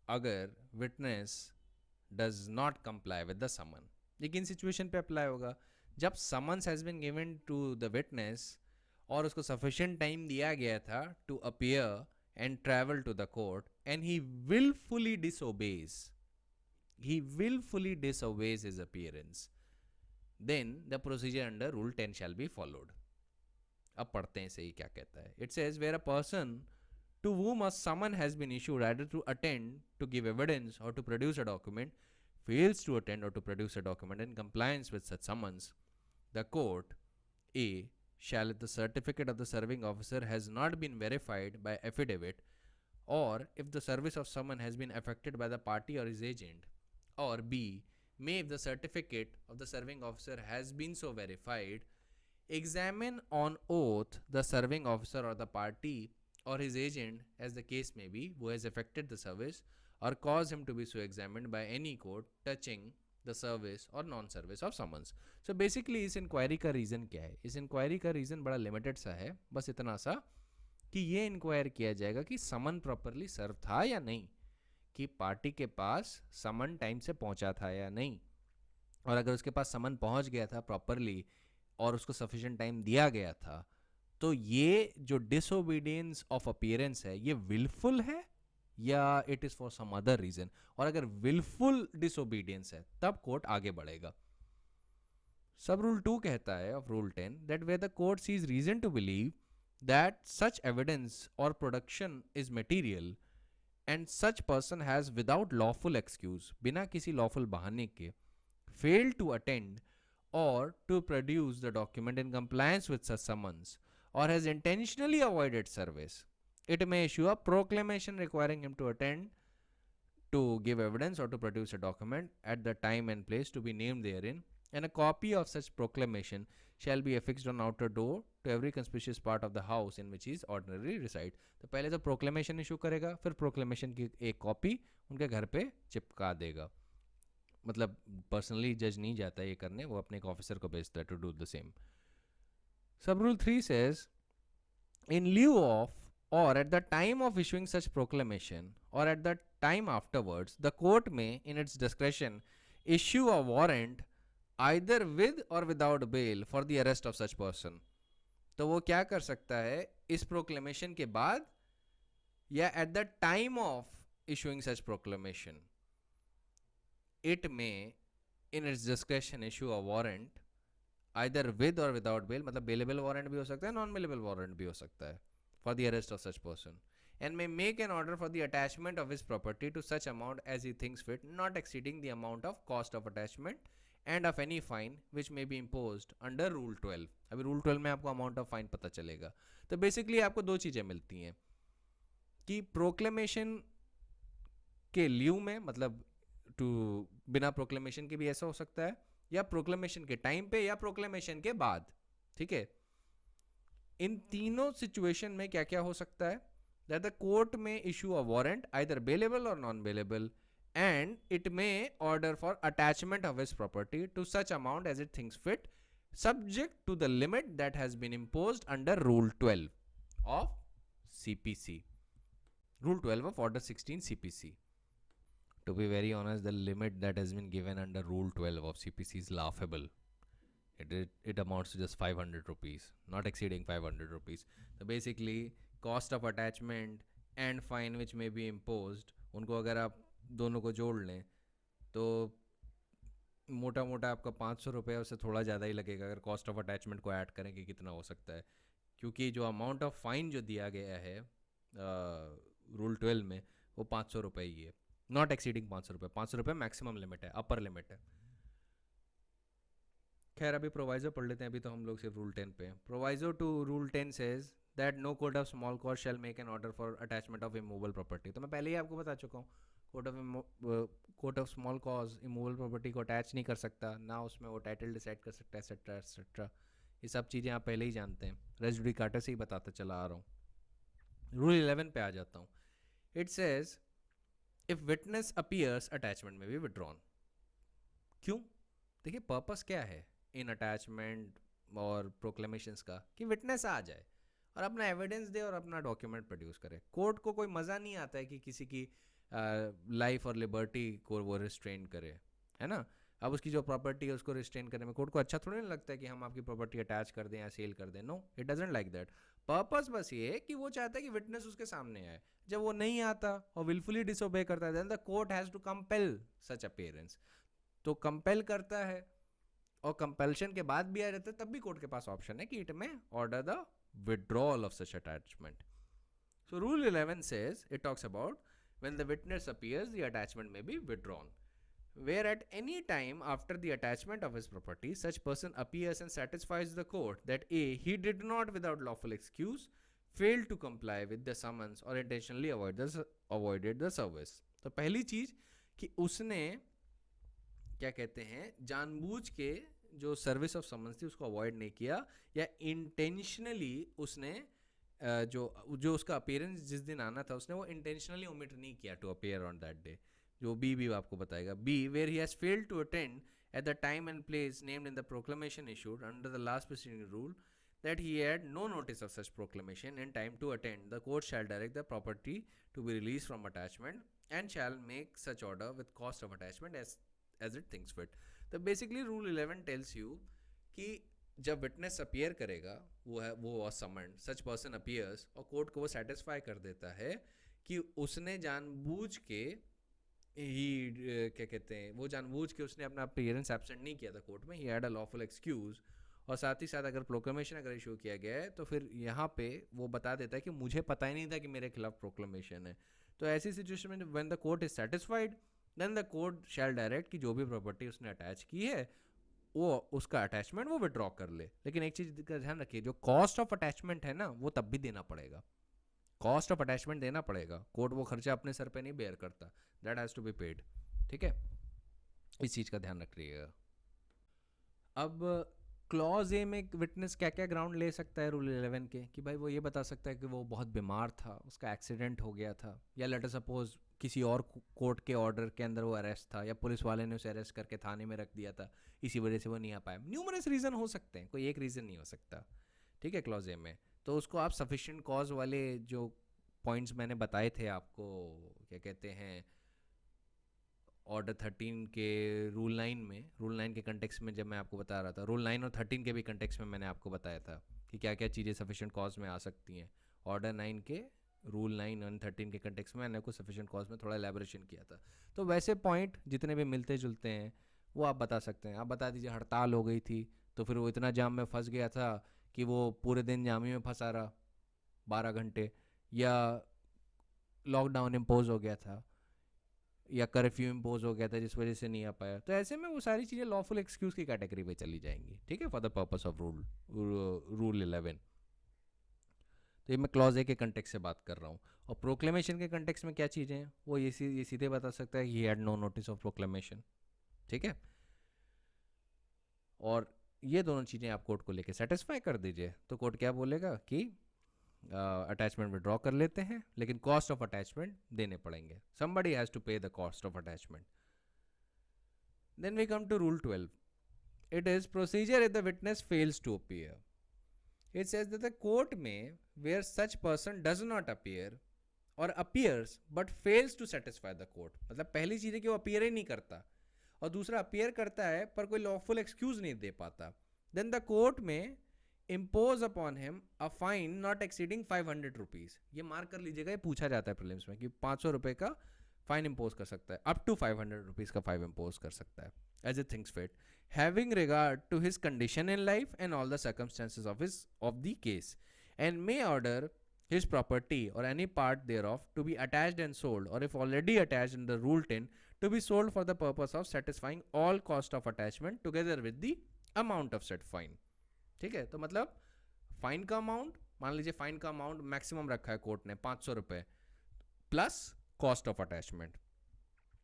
अगर witness does not comply with the summon? ये किन सिचुएशन पे अप्लाई होगा? जब summons has been given to the witness और उसको सफिशिएंट टाइम दिया गया था to appear and travel to the court and he willfully disobeys his appearance, then the procedure under rule 10 shall be followed. अब पढ़ते हैं सही क्या कहता है. It says where a person to whom a summon has been issued either to attend, to give evidence or to produce a document fails to attend or to produce a document in compliance with such summons, the court A shall, if the certificate of the serving officer has not been verified by affidavit, or if the service of summon has been affected by the party or his agent, or B may, if the certificate of the serving officer has been so verified, examine on oath the serving officer or the party or his agent, as the case may be, who has affected the service, or cause him to be so examined by any court touching the service or non-service of summons. So basically इस inquiry का reason क्या है? इस inquiry का reason बड़ा limited सा है, बस इतना सा कि ये इंक्वायर किया जाएगा कि समन प्रॉपरली सर्व था या नहीं, कि पार्टी के पास समन टाइम से पहुंचा था या नहीं, और अगर उसके पास समन पहुंच गया था प्रॉपरली और उसको सफिशिएंट टाइम दिया गया था, तो ये जो डिसोबीडियंस ऑफ अपीयरेंस है ये विलफुल है या it is for some other reason. और अगर विलफुल डिसोबीडियंस है तब कोर्ट आगे बढ़ेगा. सब रूल 2 कहता है of rule 10 that where the court sees reason to believe that such evidence or production is material and such person has without lawful excuse, बिना किसी lawful बहाने के, failed to attend or to produce the document in compliance with such summons, or has intentionally avoided service, it may issue a proclamation requiring him to attend, to give evidence or to produce a document at the time and place to be named therein, and a copy of such proclamation shall be affixed on outer door to every conspicuous part of the house in which he is ordinarily reside. तो पहले तो proclamation issue करेगा, फिर proclamation की एक copy उनके घर पे चिपका देगा. मतलब पर्सनली जज नहीं जाता ये करने, वो अपने एक ऑफिसर को भेजता है टू डू द सेम. सब rule 3 says in lieu of or at the time of issuing such proclamation or at the time afterwards, the court may in its discretion issue a warrant either with or without bail for the arrest of such person. तो वो क्या कर सकता है इस proclamation के बाद या at the time of issuing such proclamation, it may in its discretion issue a warrant either with or without bail, मतलब बेलेबल वारंट भी हो सकता है, नॉन बेलेबल वारंट भी हो सकता है, for the arrest of such person, and may make an order for the attachment of his property to such amount as he thinks fit, not exceeding the amount of cost of attachment and of any fine which may be imposed under rule 12. अभी rule 12 में आपको amount of fine पता चलेगा. तो basically आपको दो चीज़ें मिलती हैं कि proclamation के लिeu में, मतलब टू बिना proclamation के भी ऐसा हो सकता है, या proclamation के टाइम पे या proclamation के बाद. ठीक है, इन तीनों सिचुएशन में क्या क्या हो सकता है? That the court may issue a warrant either bailable or non-bailable, and it may order for attachment of his property to such amount as it thinks fit, subject to the limit that has been imposed under Rule 12 of CPC. Rule 12 of Order 16 CPC. To be very honest, the limit that has been given under Rule 12 of CPC is laughable. It amounts to just 500 rupees, not exceeding 500 rupees. So basically, cost of attachment and fine which में B imposed, उनको अगर आप दोनों को जोड़ लें तो मोटा मोटा आपका 500 रुपये, उससे थोड़ा ज़्यादा ही लगेगा अगर कॉस्ट ऑफ अटैचमेंट को ऐड करें कि कितना हो सकता है, क्योंकि जो अमाउंट ऑफ फाइन जो दिया गया है रूल 12 में वो 500 रुपये ही है, नॉट एक्सीडिंग 500 रुपये। 500 रुपये मैक्सिमम लिमिट है, अपर लिमिट है। खैर अभी प्रोवाइजो पढ़ लेते हैं, अभी तो हम लोग सिर्फ रूल 10 पे हैं। Proviso to rule 10 says that no court of small cause shall make an order for attachment of immovable property. तो मैं पहले ही आपको बता चुका हूँ, court of small cause immovable property को अटैच नहीं कर सकता, ना उसमें वो टाइटल डिसाइड कर सकता है, एक्सेट्रा एक्सेट्रा। ये सब चीज़ें आप पहले ही जानते हैं, रेस जुडिकाटा से ही बताता चला आ रहा हूँ। रूल 11 पे आ जाता हूँ। It says if witness appears attachment में बी विड्रॉन। क्यों? देखिए पर्पस क्या है इन अटैचमेंट और प्रोक्लेमेशंस का, कि विटनेस आ जाए और अपना एविडेंस दे और अपना डॉक्यूमेंट प्रोड्यूस करे। कोर्ट को कोई मज़ा नहीं आता है कि किसी की लाइफ और लिबर्टी को वो रिस्ट्रेन करे, है ना। अब उसकी जो प्रॉपर्टी है उसको रिस्ट्रेन करने में कोर्ट को अच्छा थोड़ी नहीं लगता है कि हम आपकी प्रॉपर्टी अटैच कर दें या सेल कर दें। No, it doesn't like that. Purpose बस ये है कि वो चाहता है कि विटनेस उसके सामने आए। जब वो नहीं आता और विलफुली डिसोबे करता है, then the court has to compel such appearance. तो कंपेल करता है और कंपल्शन के बाद भी आ जाता है, तब भी कोर्ट के पास ऑप्शन है कि इट में order the withdrawal of such attachment. So rule 11 says, it talks about when the witness appears, the attachment may be withdrawn, where at any time after the attachment of his property such person appears and satisfies the court that a he did not without lawful excuse fail to comply with the summons or intentionally avoided the service. तो पहली चीज कि उसने क्या कहते हैं जानबूझ के जो सर्विस ऑफ समन्स थी उसको अवॉइड नहीं किया, या इंटेंशनली उसने जो उसका अपीयरेंस जिस दिन आना था उसने वो इंटेंशनली ओमिट नहीं किया to appear on that day. जो बी आपको बताएगा। B where he has failed to attend at the time and place named in the proclamation issued under the last preceding rule that he had no notice of such proclamation in time to attend, the court shall direct the property to be released from attachment and shall make such order with cost of attachment as it thinks fit. तो basically rule 11 tells you कि जब witness appear करेगा, वो was summoned, such person appears, और court को वो satisfy कर देता है कि उसने जानबूझ के ही क्या कहते हैं वो जानबूझ के उसने अपना अपीयरेंस एब्सेंट नहीं किया था कोर्ट में, he had a lawful excuse. और साथ ही साथ अगर प्रोक्लेमेशन अगर इशू किया गया है तो फिर यहाँ पे वो बता देता है कि मुझे पता ही नहीं था कि मेरे खिलाफ प्रोक्लेमेशन है। तो ऐसी सिचुएशन में when the court is satisfied then the court shall direct कि जो भी प्रॉपर्टी उसने अटैच की है वो उसका अटैचमेंट वो विड्रॉ कर ले। लेकिन एक चीज़ का ध्यान रखिए, जो कॉस्ट ऑफ अटैचमेंट है ना वो तब भी देना पड़ेगा, कॉस्ट ऑफ अटैचमेंट देना पड़ेगा। कोर्ट वो खर्चा अपने सर पे नहीं बेयर करता, that has to be paid. ठीक है, इस चीज़ का ध्यान रखिएगा। अब क्लॉज ए में विटनेस क्या क्या ग्राउंड ले सकता है रूल 11 के, कि भाई वो ये बता सकता है कि वो बहुत बीमार था, उसका एक्सीडेंट हो गया था, या लेट अस सपोज किसी और कोर्ट के ऑर्डर के अंदर वो अरेस्ट था, या पुलिस वाले ने उसे अरेस्ट करके थाने में रख दिया था, इसी वजह से वो नहीं आ पाया। न्यूमरस रीज़न हो सकते हैं, कोई एक रीज़न नहीं हो सकता। ठीक है, क्लॉज ए में तो उसको आप सफिशिएंट कॉज वाले जो पॉइंट्स मैंने बताए थे आपको, क्या कहते हैं ऑर्डर 13 के रूल 9 के कंटेक्स्ट में, जब मैं आपको बता रहा था रूल 9 और 13 के भी कंटेक्स्ट में मैंने आपको बताया था कि क्या क्या चीज़ें सफिशिएंट कॉज में आ सकती हैं। ऑर्डर 9 के रूल 9 और 13 के कंटेक्स्ट में मैंने को सफिशिएंट कॉज में थोड़ा एलैबोरेशन किया था। तो वैसे पॉइंट जितने भी मिलते जुलते हैं वो आप बता सकते हैं। आप बता दीजिए हड़ताल हो गई थी तो फिर वो इतना जाम में फंस गया था कि वो पूरे दिन जाम में फंसा रहा 12 घंटे, या लॉकडाउन इम्पोज हो गया था, या कर्फ्यू इम्पोज हो गया था जिस वजह से नहीं आ पाया। तो ऐसे में वो सारी चीज़ें लॉफुल एक्सक्यूज़ की कैटेगरी में चली जाएंगी। ठीक है, for the purpose of rule 11। तो ये मैं क्लॉज ए के कंटेक्स्ट से बात कर रहा हूँ। और प्रोक्लेमेशन के कंटेक्स्ट में क्या चीज़ें हैं वो ये सीधे बता सकता है he had no notice of proclamation. ठीक है, और ये दोनों चीज़ें आप कोर्ट को लेके सेटिस्फाई कर दीजिए तो कोर्ट क्या बोलेगा कि अटैचमेंट विड्रॉ कर लेते हैं, लेकिन कॉस्ट ऑफ अटैचमेंट देने पड़ेंगे। somebody has to pay the cost of attachment. Then we come to rule 12. It is procedure if the witness fails to appear. It says that the court may, where such person does not appear or appears but fails to satisfy the court, मतलब पहली चीज़ है कि वो appear ही नहीं करता और दूसरा appear करता है पर कोई लॉफुल एक्सक्यूज नहीं दे पाता, then the court may impose upon him a fine not exceeding 500 rupees. ये मार्क कर लीजिएगा, ये पूछा जाता है प्रीलिम्स में कि 500 रुपये का फाइन इम्पोज कर सकता है, अप टू 500 रुपीज़ का फाइन इम्पोज कर सकता है as a thinks fit, having regard to his condition in life and all the circumstances of the case and may order his property or any part thereof to be attached and sold, or if already attached under Rule 10, to be sold for the purpose of satisfying all cost of attachment together with the amount of said fine. ठीक है, तो मतलब fine का amount, मान लीजिए fine का amount maximum रखा है कोर्ट ने 500 रुपए प्लस कॉस्ट ऑफ अटैचमेंट,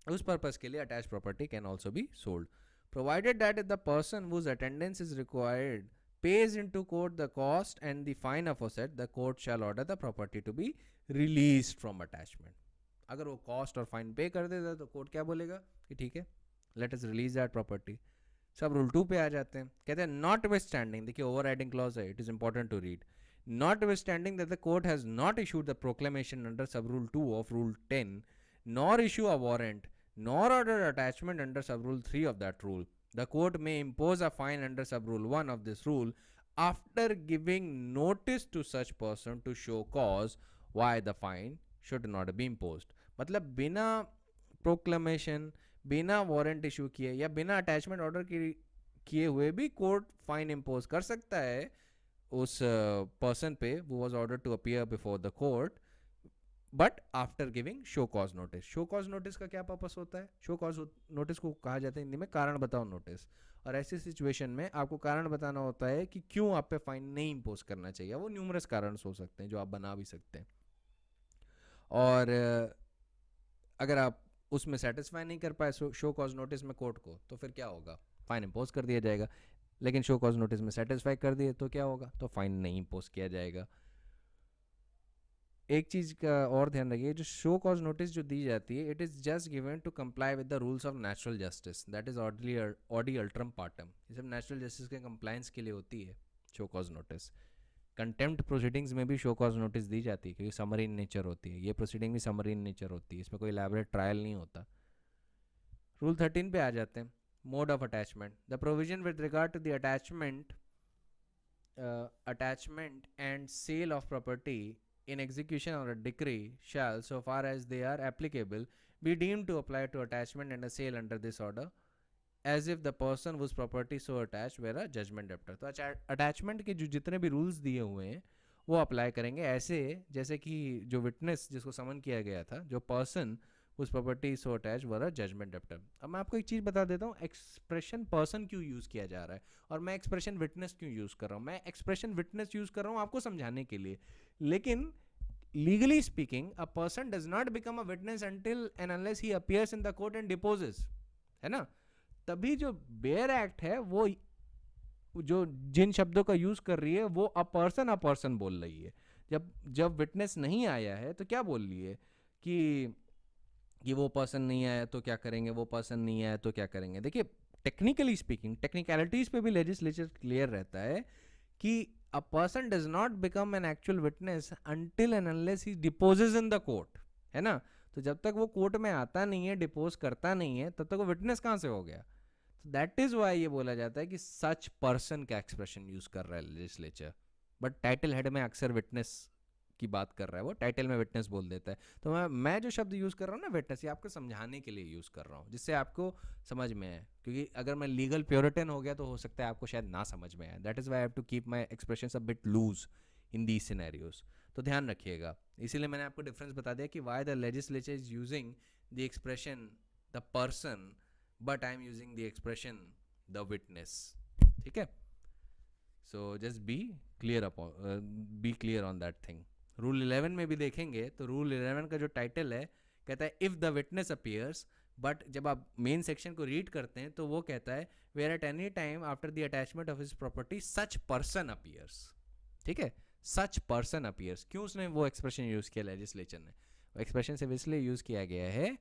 उस पर्पस के लिए attach property can also be sold, provided that the person whose attendance is required pays into court the cost and the fine aforesaid, the court shall order the property to be released from attachment. अगर वो cost और fine पे कर देता तो court क्या बोलेगा कि ठीक है, let us release that property. Sub rule 2 पे आ जाते हैं, कहते हैं नॉट विथ स्टैंडिंग, देखिए ओवर राइडिंग क्लॉज है, it is important to read, notwithstanding that the court has not issued the proclamation under sub rule 2 of rule 10, nor issue a warrant, nor order attachment under sub rule 3 of that rule, the court may impose a fine under sub rule 1 of this rule after giving notice to such person to show cause why the fine should not be imposed. मतलब बिना proclamation, बिना warrant issue किए या बिना attachment order किए हुए भी court fine impose कर सकता है उस पर्सन पे who was ordered to appear before the court, but after giving show cause notice. Show cause notice का क्या पर्पस होता है? शो कॉज नोटिस को कहा जाता है हिंदी में कारण बताओ नोटिस, और ऐसी सिचुएशन में आपको कारण बताना होता है कि क्यों आप पे फाइन नहीं इम्पोज करना चाहिए. वो न्यूमरस कारण हो सकते हैं जो आप बना भी सकते हैं, और अगर आप उसमें सेटिस्फाई नहीं कर पाए शो कॉज नोटिस में कोर्ट को, तो फिर क्या होगा? फाइन इम्पोज कर दिया जाएगा. लेकिन शो कॉज नोटिस में सेटिस्फाई कर दिए तो क्या होगा? तो फाइन नहीं इम्पोज किया जाएगा. एक चीज़ का और ध्यान रखिए, जो शो कॉज नोटिस जो दी जाती है, it is just given to comply with the rules of natural justice, that is audi alteram partem. ये सब नेचुरल जस्टिस के कंप्लायंस के लिए होती है show cause notice. Contempt proceedings में भी शो कॉज नोटिस दी जाती है क्योंकि समरी इन नेचर होती है. ये प्रोसीडिंग भी समरी इन नेचर होती है, इसमें कोई इलैबोरेट ट्रायल नहीं होता. रूल 13 पे आ जाते हैं. Mode of attachment. The provision with regard to the attachment and sale of property in execution or a decree shall, so far as they are applicable, be deemed to apply to attachment and a sale under this order, as if the person whose property so attached were a judgment debtor. तो attachment के जो जितने भी rules दिए हुए हैं वो apply करेंगे ऐसे जैसे कि जो विटनेस जिसको समन किया गया था, जो पर्सन उस प्रॉपर्टी सो अटैच वर अ जजमेंट डेप्टर. अब मैं आपको एक चीज़ बता देता हूँ, एक्सप्रेशन पर्सन क्यों यूज़ किया जा रहा है और मैं एक्सप्रेशन विटनेस क्यों यूज़ कर रहा हूँ. मैं एक्सप्रेशन विटनेस यूज़ कर रहा हूँ आपको समझाने के लिए, लेकिन legally speaking a person does not become a witness until and unless he appears in the court and deposes, है ना. तभी जो बेयर एक्ट है वो जो जिन शब्दों का यूज़ कर रही है वो अ पर्सन बोल रही है. जब विटनेस नहीं आया है तो क्या बोल रही है कि वो पर्सन नहीं आया तो क्या करेंगे, वो पर्सन नहीं आया तो क्या करेंगे. देखिए टेक्निकली स्पीकिंग, टेक्निकलिटीज पे भी लेजिस्लेचर क्लियर रहता है कि a person does not become an actual witness until and unless he deposes in the court, है ना. तो जब तक वो कोर्ट में आता नहीं है, डिपोज करता नहीं है, तब तक वो विटनेस कहाँ से हो गया. दैट इज वाई ये बोला जाता है कि सच पर्सन का एक्सप्रेशन यूज कर रहा है लेजिस्लेचर, बट टाइटल हेड में अक्सर विटनेस की बात कर रहा है, वो टाइटल में विटनेस बोल देता है. तो मैं जो शब्द यूज़ कर रहा हूँ ना विटनेस, ये आपको समझाने के लिए यूज़ कर रहा हूँ जिससे आपको समझ में आए, क्योंकि अगर मैं लीगल प्योरिटन हो गया तो हो सकता है आपको शायद ना समझ में आए. That is why I have to keep my expressions a bit loose in these scenarios. तो ध्यान रखिएगा, इसीलिए मैंने आपको डिफरेंस बता दिया कि why the legislature is using the expression the person but I am using the expression the witness. ठीक है, so just be clear on that thing. Rule 11 में भी देखेंगे तो रूल 11 का जो टाइटल है कहता है if the witness appears, but जब आप मेन सेक्शन को रीड करते हैं तो वो कहता है where at any time after the attachment of his property such person appears. ठीक है, सच पर्सन अपीयर्स. क्यों उसने वो एक्सप्रेशन यूज़ किया लेजिस्लेचर ने? वो एक्सप्रेशन सिर्फ इसलिए यूज़ किया गया है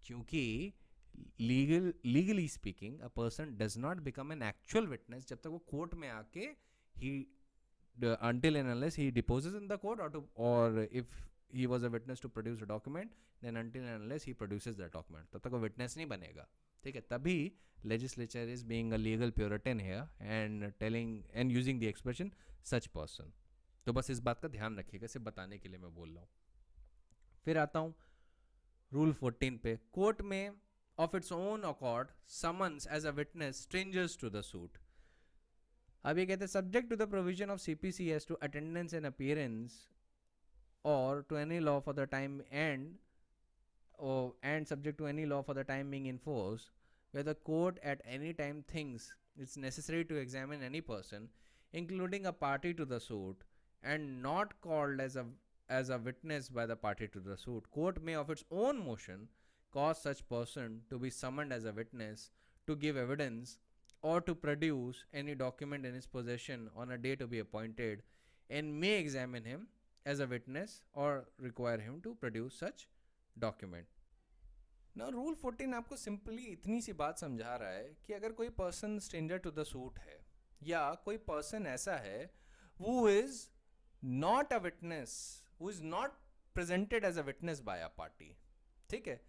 क्योंकि legally speaking a person does not become an actual witness जब तक वो कोर्ट में आके ही until and unless he deposes in the court, or if he was a witness to produce a document, then until and unless he produces that document, तब तक वो witness नहीं बनेगा. ठीक है, तभी legislature is being a legal puritan here and telling and using the expression such person. तो बस इस बात का ध्यान रखिएगा, सिर्फ बताने के लिए मैं बोल रहा हूँ. फिर आता हूँ रूल 14 पे. कोर्ट में of its own accord summons as a witness strangers to the suit. अब ये कहते हैं subject to the provision of CPC as to attendance and appearance or to any law for the time and subject to any law for the time being in force, where the court at any time thinks it's necessary to examine any person, including a party to the suit, and not called as a witness by the party to the suit, court may of its own motion cause such person to be summoned as a witness to give evidence or to produce any document in his possession on a day to be appointed, and may examine him as a witness or require him to produce such document. Now rule 14 आपको simply इतनी सी बात समझा रहा है कि अगर कोई person stranger to the suit है या कोई पर्सन ऐसा है who is not a witness, who is not presented as a witness by a party, ठीक है,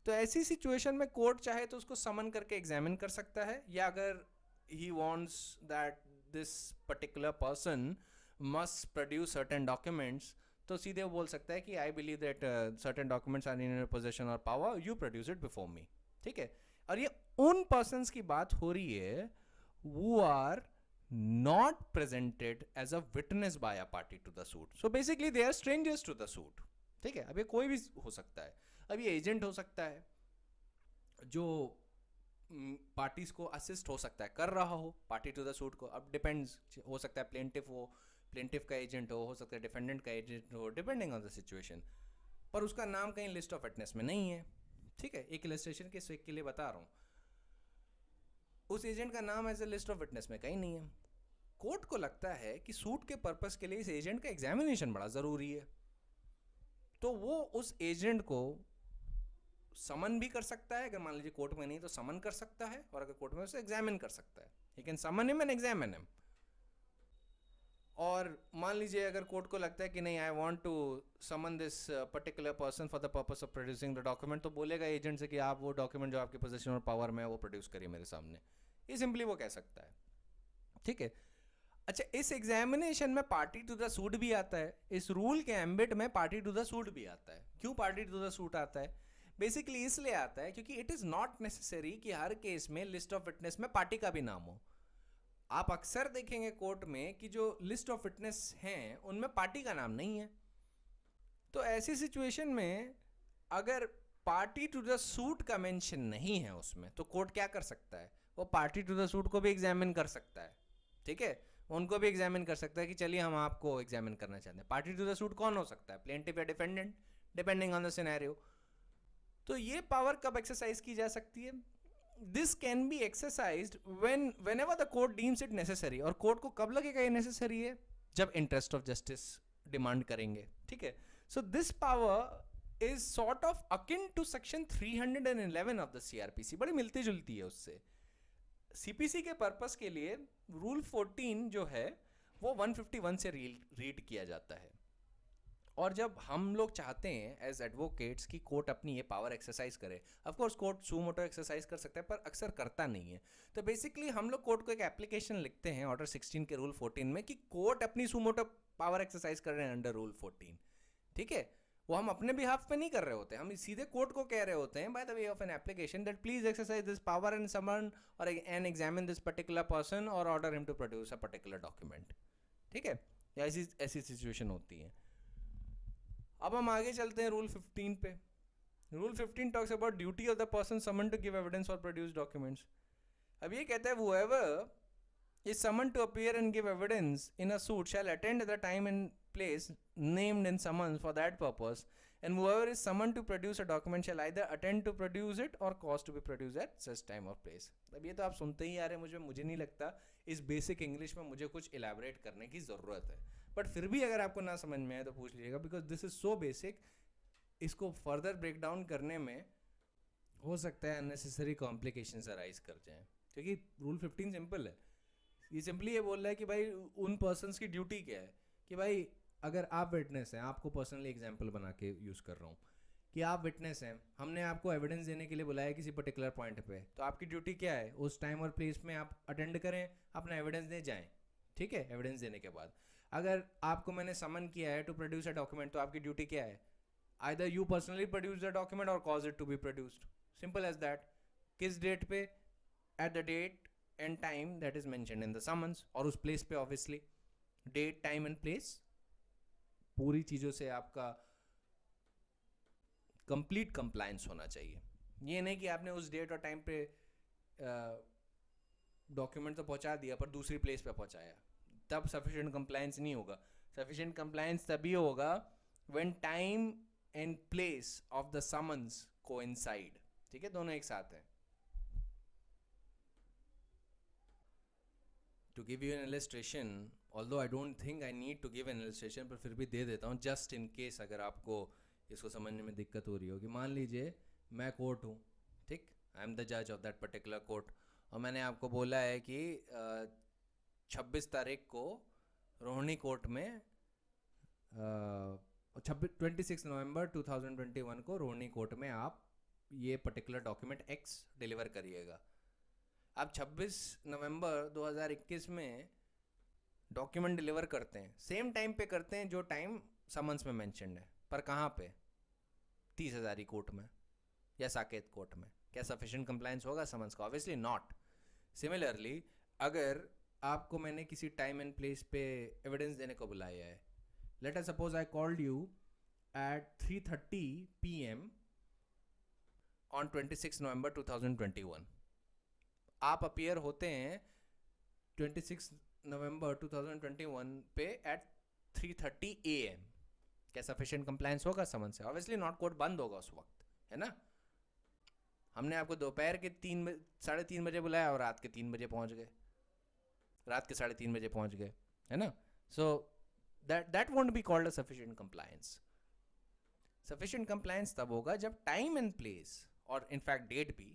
तो ऐसी सिचुएशन में कोर्ट चाहे तो उसको समन करके एग्जामिन कर सकता है, या अगर he wants that this particular person must produce certain documents, तो सीधे वो बोल सकता है कि I believe that certain documents are in your possession or power, you produce it before me, ठीक है. और ये उन पर्सन्स की बात हो रही है who are not presented as a witness by a party to the suit. So basically they are strangers to the suit, ठीक है. अब ये कोई भी हो सकता है, अब ये एजेंट हो सकता है जो पार्टीज को असिस्ट हो सकता है, कर रहा हो पार्टी टू द सूट को, अब डिपेंड्स, हो सकता है प्लेंटिफ हो, प्लेंटिफ का एजेंट हो सकता है डिफेंडेंट का एजेंट हो, डिपेंडिंग ऑन द सिचुएशन, पर उसका नाम कहीं लिस्ट ऑफ विटनेस में नहीं है, ठीक है. एक इलस्ट्रेशन के सेक के लिए बता रहा हूँ, उस एजेंट का नाम as a list of witness में कहीं नहीं है. कोर्ट को लगता है कि सूट के पर्पस के लिए इस एजेंट का एग्जामिनेशन बड़ा ज़रूरी है, तो वो उस एजेंट को समन भी कर सकता है, अगर मान लीजिए कोर्ट में नहीं तो समन कर सकता है, और अगर कोर्ट में उसे एग्जामिन कर सकता है, he can summon him and examine him. और मान लीजिए अगर कोर्ट को लगता है कि नहीं, I want to summon this particular person for the purpose of producing the document, तो बोलेगा एजेंट से कि आप वो डॉक्यूमेंट जो आपके पोजीशन और पावर में है वो प्रोड्यूस करिए मेरे सामने. ये सिंपली वो कह सकता है, ठीक है. अच्छा, इस एग्जामिनेशन में पार्टी टू द सूट भी आता है, इस रूल के एम्बिट में पार्टी टू द सूट भी आता है. क्यों पार्टी टू द सूट आता है? बेसिकली इसलिए आता है क्योंकि इट इज़ नॉट नेसेसरी कि हर केस में लिस्ट ऑफ विटनेस में पार्टी का भी नाम हो. आप अक्सर देखेंगे कोर्ट में कि जो लिस्ट ऑफ विटनेस हैं उनमें पार्टी का नाम नहीं है. तो ऐसी सिचुएशन में अगर पार्टी टू द सूट का मेंशन नहीं है उसमें, तो कोर्ट क्या कर सकता है, वो पार्टी टू द सूट को भी एग्जामिन कर सकता है, ठीक है. उनको भी एग्जामिन कर सकता है कि चलिए हम आपको एग्जामिन करना चाहते हैं. पार्टी टू द सूट कौन हो सकता है, प्लेंटिफ या defendant, depending on the scenario. तो ये पावर कब एक्सरसाइज की जा सकती है? This can be exercised whenever the court deems it necessary. और कोर्ट को कब लगेगा ये नेसेसरी है? जब इंटरेस्ट ऑफ जस्टिस डिमांड करेंगे, ठीक है. So this power is sort of akin to section 311 of the CrPC, बड़ी मिलती जुलती है उससे. सीपीसी के पर्पस के लिए रूल 14 जो है वो 151 से रीड किया जाता है. और जब हम लोग चाहते हैं एज एडवोकेट्स कि कोर्ट अपनी ये पावर एक्सरसाइज करे, of course court suo motu exercise कर सकता है पर अक्सर करता नहीं है, तो बेसिकली हम लोग कोर्ट को एक एप्लीकेशन लिखते हैं ऑर्डर 16 के रूल 14 में कि कोर्ट अपनी सू मोटो पावर एक्सरसाइज कर रहे हैं अंडर रूल 14, ठीक है. वो हम अपने बिहाफ पे नहीं कर रहे होते, हम सीधे कोर्ट को कह रहे होते हैं by the way of an application that please exercise this power and summon or and examine this particular person or order him to produce a particular document, ठीक है. ऐसी सिचुएशन होती है. अब हम आगे चलते हैं रूल 15 पे. Rule 15 talks about duty of the person summon to give evidence और प्रोड्यूस डॉक्यूमेंट्स. अब ये कहता है whoever is summoned to appear and give evidence in a suit shall attend at the time and place named in summons for that purpose, and whoever is summoned to produce a document shall either attend to produce it or cause to be produced at such time or place. अब ये तो आप सुनते ही आ रहे हैं, मुझे नहीं लगता इस बेसिक इंग्लिश में मुझे कुछ इलेबोरेट करने की ज़रूरत है, बट फिर भी अगर आपको ना समझ में आए तो पूछ लीजिएगा, because this is so basic. इसको फर्दर ब्रेक डाउन करने में हो सकता है अननेसेसरी कॉम्प्लिकेशंस अराइज कर जाएं, क्योंकि रूल 15 सिंपल है. ये सिंपली ये बोल रहा है कि भाई उन पर्सन्स की ड्यूटी क्या है, कि भाई अगर आप विटनेस हैं, आपको पर्सनली एग्जांपल बना के यूज़ कर रहा हूँ कि आप विटनेस हैं, हमने आपको एविडेंस देने के लिए बुलाया किसी पर्टिकुलर पॉइंट पे, तो आपकी ड्यूटी क्या है, उस टाइम और प्लेस में आप अटेंड करें, अपना एविडेंस दे जाएं, ठीक है. एविडेंस देने के बाद अगर आपको मैंने समन किया है टू प्रोड्यूस अ डॉक्यूमेंट, तो आपकी ड्यूटी क्या है, either you personally produce the document or cause it to be produced, simple as that. किस डेट पे, at the date and time that is mentioned in the summons, और उस place पे obviously date time and place पूरी चीज़ों से आपका complete compliance होना चाहिए. ये नहीं कि आपने उस डेट और टाइम पे डॉक्यूमेंट तो पहुंचा दिया पर दूसरी प्लेस पे पहुंचाया, तब सफिशिएंट कंप्लायंस नहीं होगा. सफिशिएंट कंप्लायंस तभी होगा when time and place of the summons coincide. ठीक है, दोनों एक साथ हैं. To give you an illustration, although I don't think I need to give an illustration, पर फिर भी दे देता हूँ just in case अगर आपको इसको समझने में दिक्कत हो रही हो. कि मान लीजिए मैं कोर्ट हूँ, ठीक, आई एम द जज ऑफ दैट पर्टिकुलर कोर्ट, और मैंने आपको बोला है कि 26 तारीख को रोहिणी कोर्ट में 26 नवंबर 2021 को रोहिणी कोर्ट में आप ये पर्टिकुलर डॉक्यूमेंट X डिलीवर करिएगा. आप 26 नवंबर 2021 में डॉक्यूमेंट डिलीवर करते हैं, सेम टाइम पे करते हैं जो टाइम समन्स में मेंशन्ड है, पर कहाँ पे? 30 हज़ारी कोर्ट में या साकेत कोर्ट में. क्या सफिशिएंट कंप्लायंस होगा समन्स का? Obviously not. सिमिलरली अगर आपको मैंने किसी टाइम एंड प्लेस पे एविडेंस देने को बुलाया है, let us suppose I called you at 3:30 PM on 26 नवंबर 2021. आप अपीयर होते हैं 26 नवंबर 2021 पे एट 3:30 AM. क्या सफिशिएंट कंप्लायंस होगा समन से? Obviously not. कोर्ट बंद होगा उस वक्त, है ना. हमने आपको दोपहर के 3:30 बजे बुलाया और रात के 3 बजे पहुंच गए, रात के 3:30 बजे पहुंच गए, है ना. So that won't be called a sufficient compliance. Sufficient compliance तब होगा जब टाइम एंड प्लेस और इनफैक्ट डेट भी,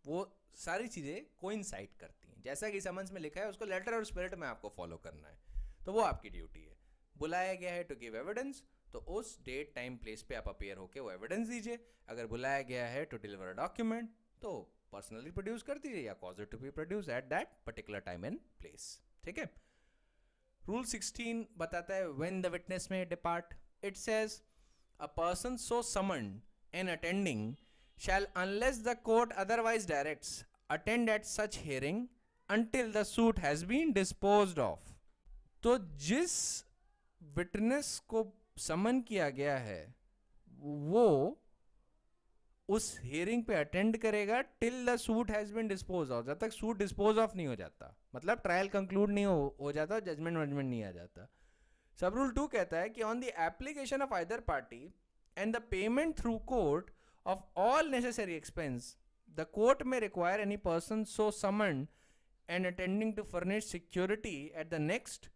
वो सारी चीज़ें कोइंसाइड करती हैं. जैसा कि समन्स में लिखा है उसको लेटर और स्पिरिट में आपको फॉलो करना है, तो वो आपकी ड्यूटी है. बुलाया गया है टू गिव एविडेंस, तो उस डेट टाइम प्लेस पे आप अपीयर होके वो एविडेंस दीजिए. अगर बुलाया गया है टू डिलीवर अ डॉक्यूमेंट, तो पर्सनली प्रोड्यूस कर दीजिए या cause it to be produce at that particular time and place. ठीक है. रूल 16 बताता है व्हेन द विटनेस में depart. It says a person so summoned and attending shall, unless the court otherwise directs, attend at such hearing until the suit has been disposed of. तो जिस witness को समन किया गया है वो उस हियरिंग पे अटेंड करेगा till the suit has been dispose of, जब तक सूट डिस्पोज ऑफ नहीं हो जाता, मतलब ट्रायल कंक्लूड नहीं हो जाता, जजमेंट वजमेंट नहीं आ जाता. सब रूल 2 कहता है कि on the application of either party and the payment through court of all necessary expense, the court may require any person so summoned and attending to furnish security at the next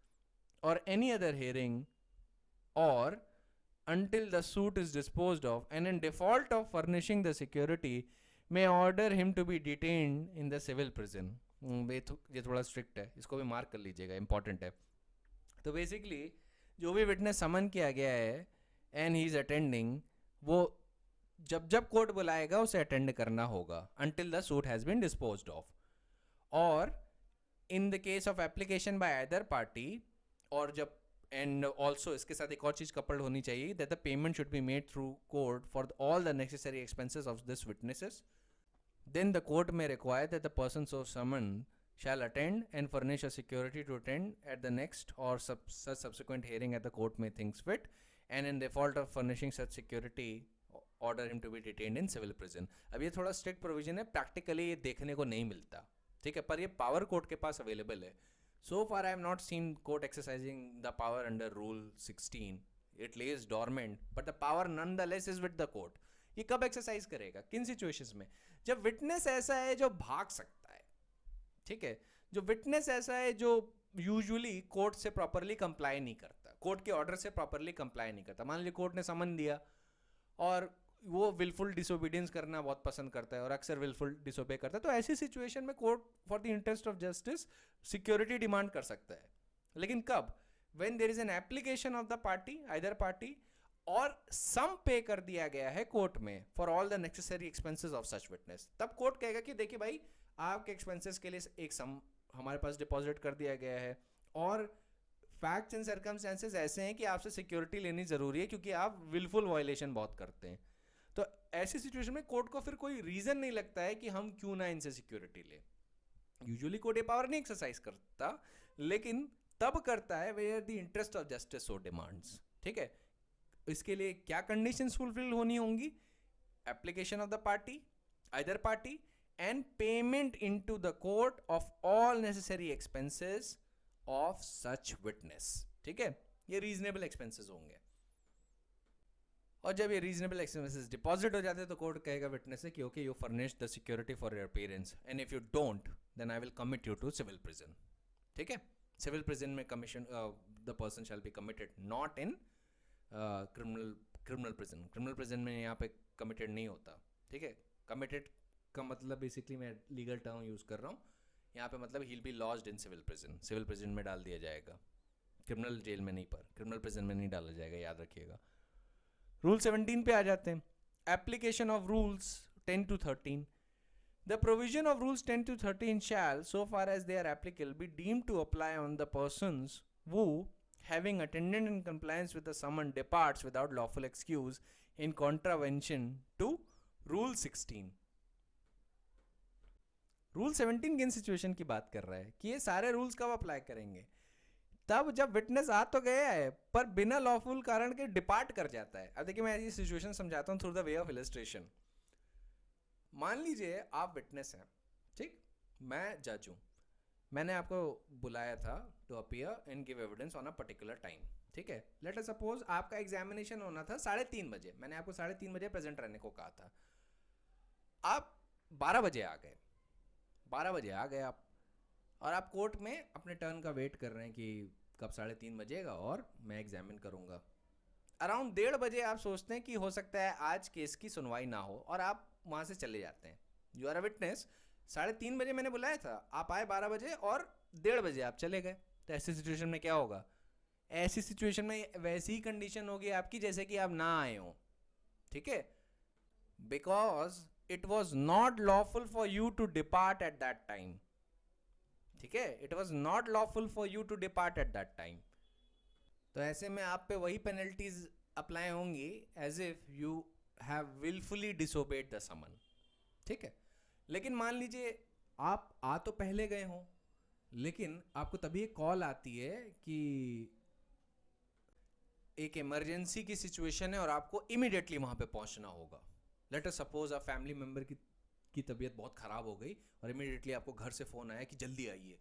or any other hearing, or until the suit is disposed of, and in default of furnishing the security may order him to be detained in the civil prison. ये थोड़ा strict है, इसको भी mark कर लीजिएगा, important है. तो basically जो भी विटनेस समन किया गया है एंड ही इज अटेंडिंग, वो जब जब कोर्ट बुलाएगा उसे अटेंड करना होगा until the suit has been disposed of. और in the case of application by either party, और जब and also इसके साथ एक और चीज़ coupled होनी चाहिए, that the payment should be made through court for all the necessary expenses of this witnesses, then the court may require that the person so summoned shall attend and furnish a security to attend at the next or such subsequent hearing at the court may thinks fit, and in default of furnishing such security order him to be detained in civil prison. अब ये थोड़ा strict provision है, practically ये देखने को नहीं मिलता, ठीक है, पर ये पावर कोर्ट के पास अवेलेबल है. So far I have not seen court exercising the power under rule 16. It lies dormant but the power nonetheless is with the court. ये कब एक्सरसाइज करेगा, किन सिचुएशंस में? जब विटनेस ऐसा है जो भाग सकता है, ठीक है, जो विटनेस ऐसा है जो यूजुअली कोर्ट से प्रॉपरली कंप्लाई नहीं करता, कोर्ट के ऑर्डर से प्रॉपरली कंप्लाई नहीं करता. मान लीजिए कोर्ट ने समन दिया और वो विलफुल डिसोबीडियंस करना बहुत पसंद करता है और अक्सर विलफुल डिसोबे करता है, तो ऐसी सिचुएशन में court for the interest of justice security demand कर सकता है. लेकिन कब? When there is an application of the party, either party, और सम पे कर दिया गया है कोर्ट में for all the necessary expenses of such witness. तब कोर्ट कहेगा कि देखिए भाई, आपके एक्सपेंसेस के लिए एक सम हमारे पास डिपॉजिट कर दिया गया है और फैक्ट्स एंड सर्कमस्टेंसेस ऐसे हैं कि आपसे सिक्योरिटी लेनी जरूरी है क्योंकि आप विलफुल वायलेशन बहुत करते हैं. तो ऐसी सिचुएशन में कोर्ट को फिर कोई रीजन नहीं लगता है कि हम क्यों ना इनसे सिक्योरिटी लें. यूजुअली कोर्ट ये पावर नहीं एक्सरसाइज करता, लेकिन तब करता है where the interest of justice so demands. ठीक है, इसके लिए क्या कंडीशंस फुलफिल होनी होंगी? Application of the party, either party, and payment into the court of all necessary expenses of such witness। ठीक है, ये रीजनेबल एक्सपेंसेस होंगे, और जब ये रीजनेबल एक्सपेंसेस डिपॉजिट हो जाते हैं तो कोर्ट कहेगा विटनेस से कि okay you furnish the security for your appearance, and if you don't then I will commit you to civil prison. ठीक है, सिविल प्रिजन में commission the person shall be committed, not in criminal prison. Criminal prison में यहाँ पे committed नहीं होता। ठीक है, कमिटेड का मतलब बेसिकली मैं लीगल टर्म यूज़ कर रहा हूँ यहाँ पे, मतलब he will be lodged in civil prison. Civil prison में डाल दिया जाएगा, क्रिमिनल जेल में नहीं, पर क्रिमिनल प्रिजन में नहीं डाला जाएगा, याद रखिएगा। रूल 17 पे आ जाते हैं, application of rules 10 to 13। The provision of rules 10 to 13 shall, so far as they are applicable, be deemed to apply on the persons who, having attended in compliance with the summons, departs without lawful excuse in contravention to Rule 16। Rule 17 किन situation की बात कर रहा है कि ये सारे rules कब अप्लाई करेंगे? तब जब विटनेस आ तो गया है पर बिना लॉफुल कारण के डिपार्ट कर जाता है। अब देखिए मैं ऐसी सिचुएशन समझाता हूँ through the way of illustration. मान लीजिए आप विटनेस हैं, ठीक, मैं जज हूँ, मैंने आपको बुलाया था to appear and give evidence on a particular time. ठीक है, लेट अस सपोज आपका एग्जामिनेशन होना था 3:30 बजे, मैंने आपको 3:30 बजे प्रेजेंट रहने को कहा था। आप 12 बजे आ गए, 12 बजे आ गए आप, और आप कोर्ट में अपने टर्न का वेट कर रहे हैं कि कब 3:30 बजेगा और मैं एग्जामिन करूंगा। अराउंड 1:30 बजे आप सोचते हैं कि हो सकता है आज केस की सुनवाई ना हो, और आप वहाँ से चले जाते हैं। यू आर अ विटनेस, 3:30 बजे मैंने बुलाया था, आप आए 12 बजे और 1:30 बजे आप चले गए। तो ऐसी सिचुएशन में क्या होगा? ऐसी सिचुएशन में वैसी ही कंडीशन होगी आपकी जैसे कि आप ना आए हो। ठीक है, because it was not lawful for you to depart at that time। ठीक है, it was not lawful for you to depart at that time। तो ऐसे में आप पे वही पेनल्टीज अप्लाई होंगी as if you have wilfully disobeyed the summon. ठीक है, लेकिन मान लीजिए आप आ तो पहले गए हो, लेकिन आपको तभी एक कॉल आती है कि एक इमरजेंसी की सिचुएशन है और आपको इमीडिएटली वहां पे पहुंचना होगा। लेट अस सपोज आप फैमिली मेम्बर की तबीयत बहुत ख़राब हो गई और इमीडिएटली आपको घर से फ़ोन आया कि जल्दी आइए,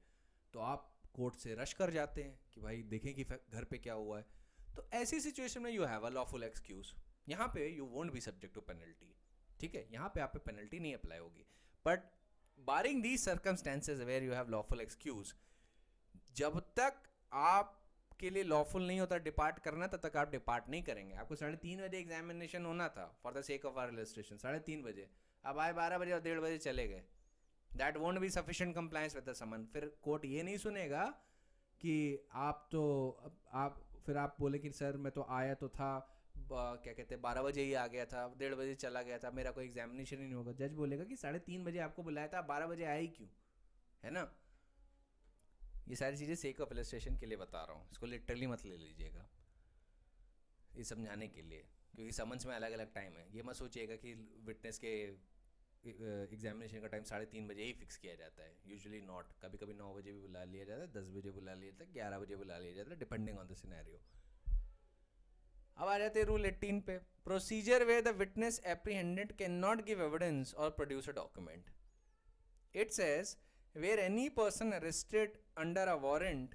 तो आप कोर्ट से रश कर जाते हैं कि भाई देखें कि घर पे क्या हुआ है। तो ऐसी सिचुएशन में you have a lawful excuse, यहाँ पे you won't be subject to penalty. ठीक है, यहाँ पे आप पे पेनल्टी नहीं अप्लाई होगी। But barring these circumstances where you have lawful excuse, जब तक आप के लिए लॉफुल नहीं होता डिपार्ट करना, तब तक आप डिपार्ट नहीं करेंगे। आपको 3:30 बजे एग्जामिनेशन होना था for the sake of our illustration, 3:30 बजे, अब आए 12 बजे और 1:30 बजे चले गए। That won't be sufficient compliance with the summon. फिर कोर्ट ये नहीं सुनेगा कि आप फिर आप बोले कि सर मैं तो आया तो था, क्या कहते हैं 12 बजे ही आ गया था, 1:30 बजे चला गया था, मेरा कोई एग्जामिनेशन ही नहीं होगा। जज बोलेगा कि 3:30 बजे आपको बुलाया था, 12 बजे आए ही क्यों, है ना। ये सारी चीज़ें सेक ऑफ इलस्ट्रेशन के लिए बता रहा हूँ, इसको लिटरली मत ले लीजिएगा, ये समझाने के लिए, क्योंकि समन्स में अलग अलग टाइम है। ये मत सोचिएगा कि विटनेस के एग्जामिनेशन का टाइम 3:30 बजे ही फिक्स किया जाता है, यूजुअली नॉट। कभी कभी 9 बजे भी बुला लिया जाता है, 10 बजे बुला लिया जाता है, 11 बजे बुला लिया जाता है, डिपेंडिंग ऑन द सिनेरियो। अब आ जाते हैं रूल 18 पे, procedure way the witness apprehended cannot give evidence और produce a document. It says where any person arrested under a warrant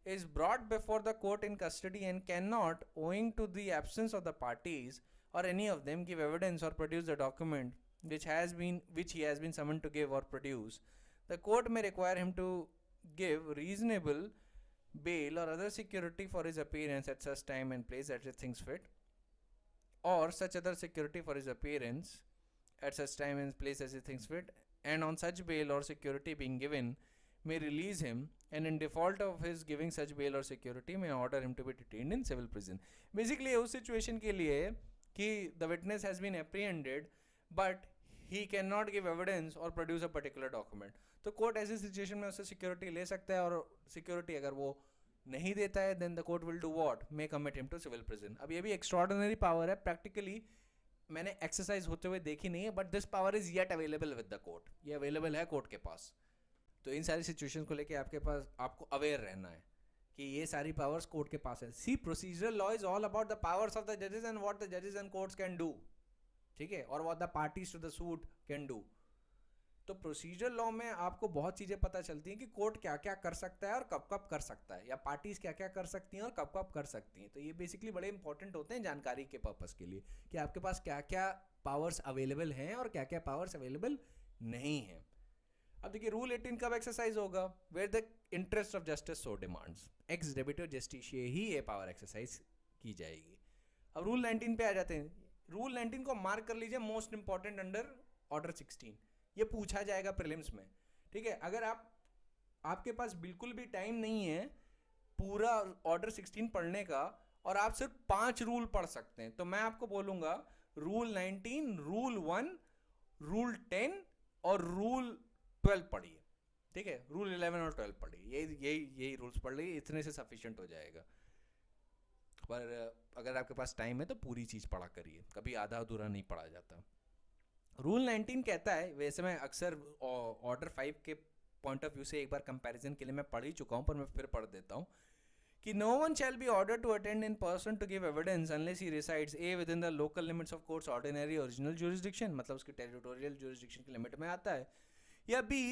is brought before the court in custody and cannot, owing to the absence of the parties or any of them, give evidence or produce the document which he has been summoned to give or produce, the court may require him to give reasonable bail or other security for his appearance at such time and place as it thinks fit, or such other security for his appearance at such time and place as he thinks fit, and on such bail or security being given may release him, and in default of his giving such bail or security may order him to be detained in civil prison। Basically उस situation के लिए कि the witness has been apprehended but he cannot give evidence or produce a particular document, तो court ऐसी situation में उससे security ले सकता है, और सिक्योरिटी अगर वो नहीं देता है then the court will do what, may commit him to civil prison। अब ये भी extraordinary power है, practically मैंने एक्सरसाइज होते हुए देखी नहीं है, but this power is yet available with the court, ये अवेलेबल है कोर्ट के पास। तो इन सारी सिचुएशन को लेके आपके पास आपको अवेयर रहना है कि ये सारी पावर्स कोर्ट के पास है. सी procedural law is all about the powers of the जजेस एंड व्हाट द जजेस एंड कोर्ट्स कैन डू. ठीक है, और what the parties to the suit can do. तो प्रोसीजरल लॉ में आपको बहुत चीज़ें पता चलती हैं कि कोर्ट क्या क्या कर सकता है और कब कब कर सकता है, या पार्टीज क्या क्या कर सकती हैं और कब कब कर सकती हैं. तो ये बेसिकली बड़े इंपॉर्टेंट होते हैं जानकारी के पर्पस के लिए कि आपके पास क्या क्या पावर्स अवेलेबल हैं और क्या क्या पावर्स अवेलेबल नहीं हैं. अब देखिए रूल 18 कब एक्सरसाइज होगा, where the interest of justice so demands, ex debito justitiae ही ये पावर एक्सरसाइज की जाएगी. अब रूल 19 पे आ जाते हैं. रूल 19 को मार्क कर लीजिए मोस्ट इंपॉर्टेंट अंडर ऑर्डर 16. ये पूछा जाएगा प्रीलिम्स में. ठीक है, अगर आपके पास बिल्कुल भी टाइम नहीं है पूरा ऑर्डर 16 पढ़ने का और आप सिर्फ 5 रूल पढ़ सकते हैं, तो मैं आपको बोलूंगा रूल 19, रूल 1, रूल 10 और रूल 12 पढ़िए. ठीक है, रूल 11 और 12 पढ़िए. यही रूल्स पढ़ लीजिए, इतने से सफिशिएंट हो जाएगा. पर अगर आपके पास टाइम है तो पूरी चीज़ पढ़ा करिए, कभी आधा अधूरा नहीं पढ़ा जाता. रूल 19 कहता है, वैसे मैं अक्सर ऑर्डर 5 के पॉइंट ऑफ व्यू से एक बार कंपैरिजन के लिए मैं पढ़ ही चुका हूँ, पर मैं फिर पढ़ देता हूँ कि no one shall be order to attend in person to give evidence unless he resides a within the local limits of court's ordinary original jurisdiction, मतलब उसकी टेरिटोरियल ज्यूरिसडिक्शन की लिमिट में आता है, या B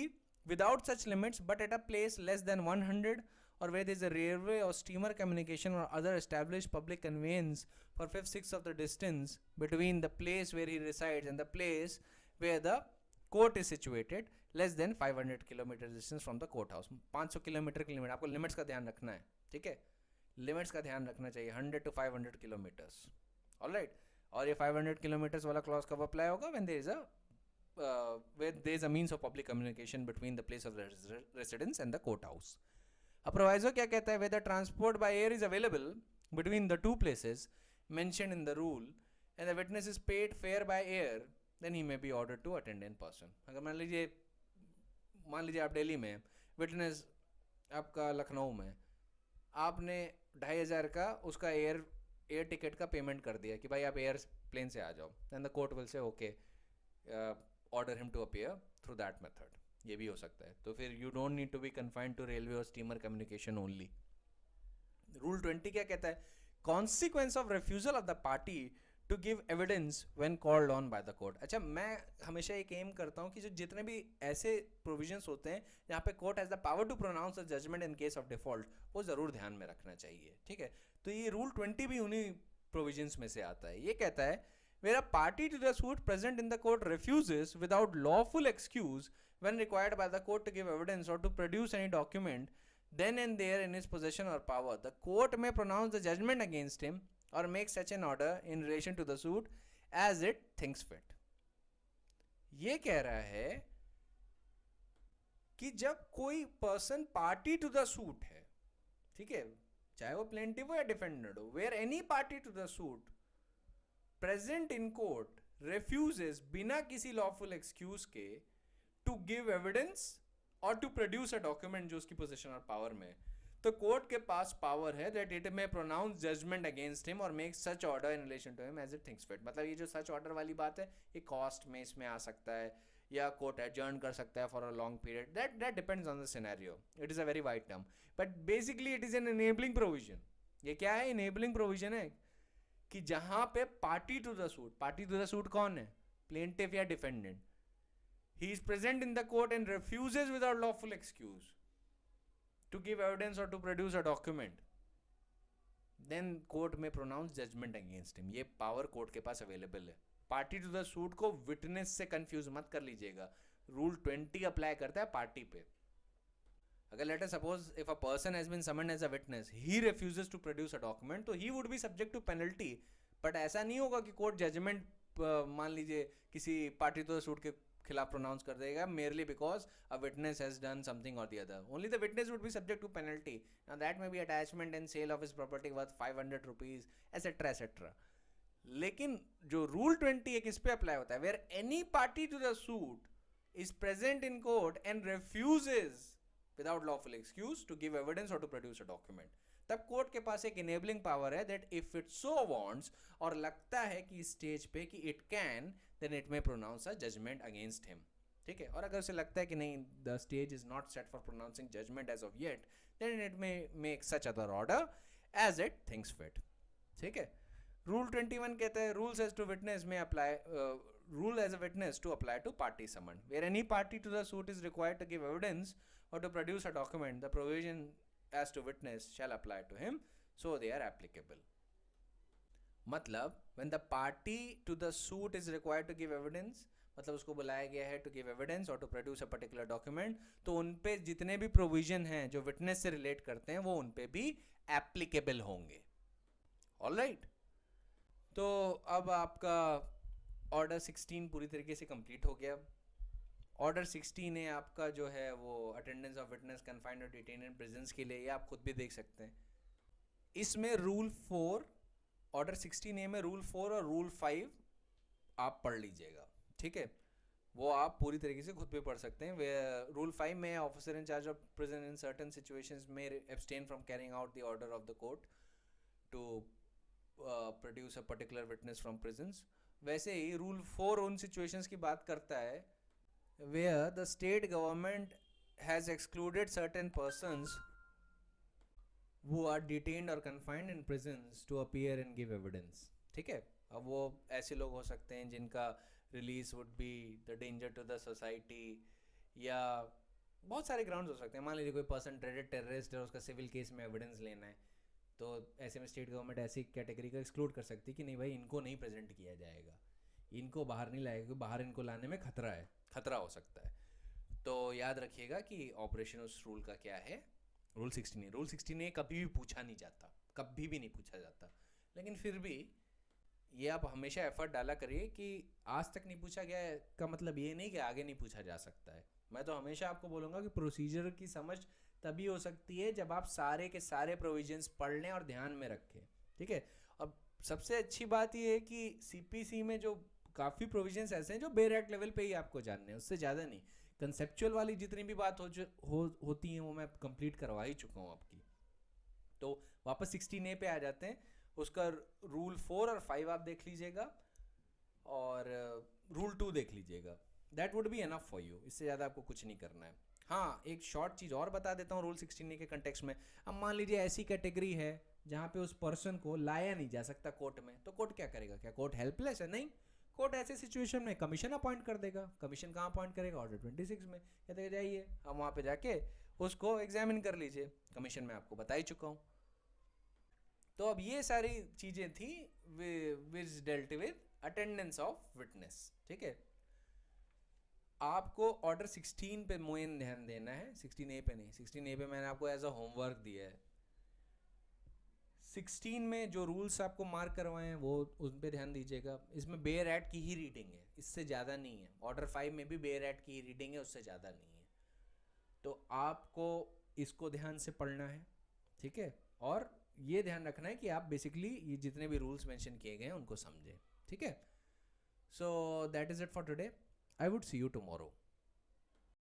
without such limits but at a place less than 100 or where there is a railway or steamer communication or other established public conveyance for 5/6 of the distance between the place where he resides and the place where the court is situated less than 500 kilometer distance from the courthouse. 500 kilometre की limit, आपको limits का ध्यान रखना है. ठीक है, limits का ध्यान रखना चाहिए, 100 to 500 किलोमीटर्स. ऑलराइट, और ये 500 किलोमीटर्स वाला क्लॉज कब अप्लाई होगा, when there is a where there is a means of public communication between the place of residence and the courthouse. A proviso क्या कहता है, whether transport by air is available between the two places mentioned in the rule and the witness is paid fare by air, then he may be ordered to attend in person. अगर मान लीजिए आप दिल्ली में, witness आपका लखनऊ में, आपने 2,500 का उसका एयर टिकट का पेमेंट कर दिया कि भाई आप एयर प्लेन से आ जाओ, then the court will say okay, order him to appear through that method. ये भी हो सकता है. तो फिर you don't need to be confined to railway or steamer communication only. Rule 20 क्या कहता है, consequence of refusal of the party to give evidence when called on by the court. अच्छा, मैं हमेशा एक एम करता हूँ कि जो जितने भी ऐसे provisions होते हैं जहाँ पे court has the power to pronounce a judgment in case of default, वो ज़रूर ध्यान में रखना चाहिए. ठीक है, तो ये Rule 20 भी उन्हीं provisions में से आता है. ये कहता है where a party to the suit present in the court refuses without lawful excuse when required by the court to give evidence or to produce any document then and there in his possession or power, the court may pronounce the judgment against him or make such an order in relation to the suit as it thinks fit. ये कह रहा है कि जब कोई person party to the suit है, ठीक है, चाहे वो प्लेंटिव हो या डिफेंडेंट हो, where any party to the suit present in court refuses बिना किसी लॉफुल एक्सक्यूज के टू गिव एविडेंस और टू प्रोड्यूस अ डॉक्यूमेंट जो उसकी पोजीशन और पावर में, तो कोर्ट के पास पावर है that it may pronounce judgment against him or make such order in relation to him as it thinks fit. मतलब ये जो सच ऑर्डर वाली बात है, ये कॉस्ट में इसमें आ सकता है या कोर्ट एडजर्न कर सकता है for a long period. That depends on the scenario. It is a very wide term, but basically it is an enabling provision. ये क्या है, इनेबलिंग प्रोविजन है कि जहां पे पार्टी टू द सूट कौन है, प्लेंटिफ या defendant, he is present in the court and refuses without lawful excuse to give evidence or to produce a document, then court may pronounce judgment against him. ये power court के पास available है. Party to the suit को witness से confuse मत कर लीजिएगा. Rule 20 apply करता है पार्टी पे. अगर let us suppose if a person has been summoned as a witness, he refuses to produce a document, तो he would be subject to penalty. But ऐसा नहीं होगा कि कोर्ट जजमेंट मान लीजिए किसी पार्टी टू द सूट के खिलाफ प्रोनाउंस कर देगा merely because a witness has done something or the other. Only the witness would be subject to penalty. Now that may be attachment and sale of his property worth 500 rupees, etc. etc. लेकिन जो rule 20 है किस पे apply होता है, where any party to the suit is present in court and refuses without lawful excuse to give evidence or to produce a document, तब court के पास एक इनेबलिंग पावर है that if it so wants, और लगता है कि stage पे कि it can, then it may pronounce a judgment against him. ठीक है. और अगर उसे लगता है कि नहीं, the stage is not set for pronouncing judgment as of yet, then it may make such other order as it thinks fit. ठीक है. रूल 21 कहता है रूल्स एज टू विटनेस में apply rule as a witness to apply to party summoned. Where any party to the suit is required to give evidence or to produce a document, the provision as to witness shall apply to him, so they are applicable. मतलब when the party to the suit is required to give evidence, मतलब उसको बुलाया गया है to give evidence or to produce a particular document, तो उन पे जितने भी provision हैं जो witness से relate करते हैं वो उन पे भी applicable होंगे. Alright. तो अब आपका ऑर्डर 16 पूरी तरीके से कंप्लीट हो गया. ऑर्डर 16 है आपका जो है वो अटेंडेंस ऑफ विटनेस कन्फाइंड और डिटेन इन प्रिजन्स के लिए, ये आप खुद भी देख सकते हैं. इसमें रूल 4, ऑर्डर 16A में रूल 4 और रूल 5 आप पढ़ लीजिएगा. ठीक है, वो आप पूरी तरीके से खुद भी पढ़ सकते हैं. वे रूल 5 में officer in charge of prison in certain situations में abstain from carrying out the order of the court to produce a particular witness from prisons. वैसे ही रूल 4 उन सिचुएशंस की बात करता है where the state government has excluded certain persons who are detained or confined in prisons to appear and give evidence. ठीक है. अब वो ऐसे लोग हो सकते हैं जिनका release would be the danger to the society, या बहुत सारे ग्राउंड्स हो सकते हैं. मान लीजिए कोई पर्सन ट्रेडेड टेररिस्ट है, उसका सिविल केस में एविडेंस लेना है, तो ऐसे में स्टेट गवर्नमेंट ऐसी कैटेगरी का एक्सक्लूड कर सकती है कि नहीं भाई इनको नहीं प्रेजेंट किया जाएगा, इनको बाहर नहीं लाएगा, क्योंकि बाहर इनको लाने में खतरा हो सकता है. तो याद रखिएगा कि ऑपरेशन उस रूल का क्या है. Rule 16A. रूल 16A कभी भी पूछा नहीं जाता, कभी भी नहीं पूछा जाता, लेकिन फिर भी ये आप हमेशा एफर्ट डाला करिए कि आज तक नहीं पूछा गया है का मतलब ये नहीं कि आगे नहीं पूछा जा सकता है. मैं तो हमेशा आपको बोलूँगा कि प्रोसीजर की समझ तभी हो सकती है जब आप सारे के सारे प्रोविजंस पढ़ लें और ध्यान में रखें. ठीक है. अब सबसे अच्छी बात ये है कि सीपीसी में जो काफ़ी प्रोविजंस ऐसे हैं जो बेयर एक्ट लेवल पे ही आपको जानने हैं, उससे ज़्यादा नहीं. कंसेप्चुअल वाली जितनी भी बात होती हैं वो मैं कंप्लीट करवा ही चुका हूँ आपकी. तो वापस 16A पे आ जाते हैं. उसका रूल 4 और 5 आप देख लीजिएगा और रूल 2 देख लीजिएगा. That would be enough for you. इससे ज़्यादा आपको कुछ नहीं करना है. हाँ, एक शॉर्ट चीज़ और बता देता हूँ रूल 16A के कंटेक्स्ट में. अब मान लीजिए ऐसी कैटेगरी है जहाँ पे उस पर्सन को लाया नहीं जा सकता कोर्ट में, तो कोर्ट क्या करेगा? क्या कोर्ट हेल्पलेस है? नहीं. कोर्ट ऐसे सिचुएशन में कमीशन अपॉइंट कर देगा. कमीशन कहाँ अपॉइंट करेगा? ऑर्डर 26 में. कहते जाइए हम वहाँ पे जाके उसको एग्जामिन कर लीजिए. कमीशन में आपको बता ही चुका हूँ. तो अब ये सारी चीज़ें थी which dealt with attendance of witness. ठीक है. आपको ऑर्डर 16 पे मोइन ध्यान देना है, 16A पे नहीं. 16A पे मैंने आपको एज अ होमवर्क दिया है. 16 में जो रूल्स आपको मार्क करवाए हैं वो उन पे ध्यान दीजिएगा. इसमें बेयर एक्ट की ही रीडिंग है, इससे ज़्यादा नहीं है. ऑर्डर 5 में भी बेयर एक्ट की ही रीडिंग है, उससे ज़्यादा नहीं है. तो आपको इसको ध्यान से पढ़ना है. ठीक है. और ये ध्यान रखना है कि आप बेसिकली ये जितने भी रूल्स मेंशन किए गए हैं उनको समझें. ठीक है. So that is it for today. I would see you tomorrow.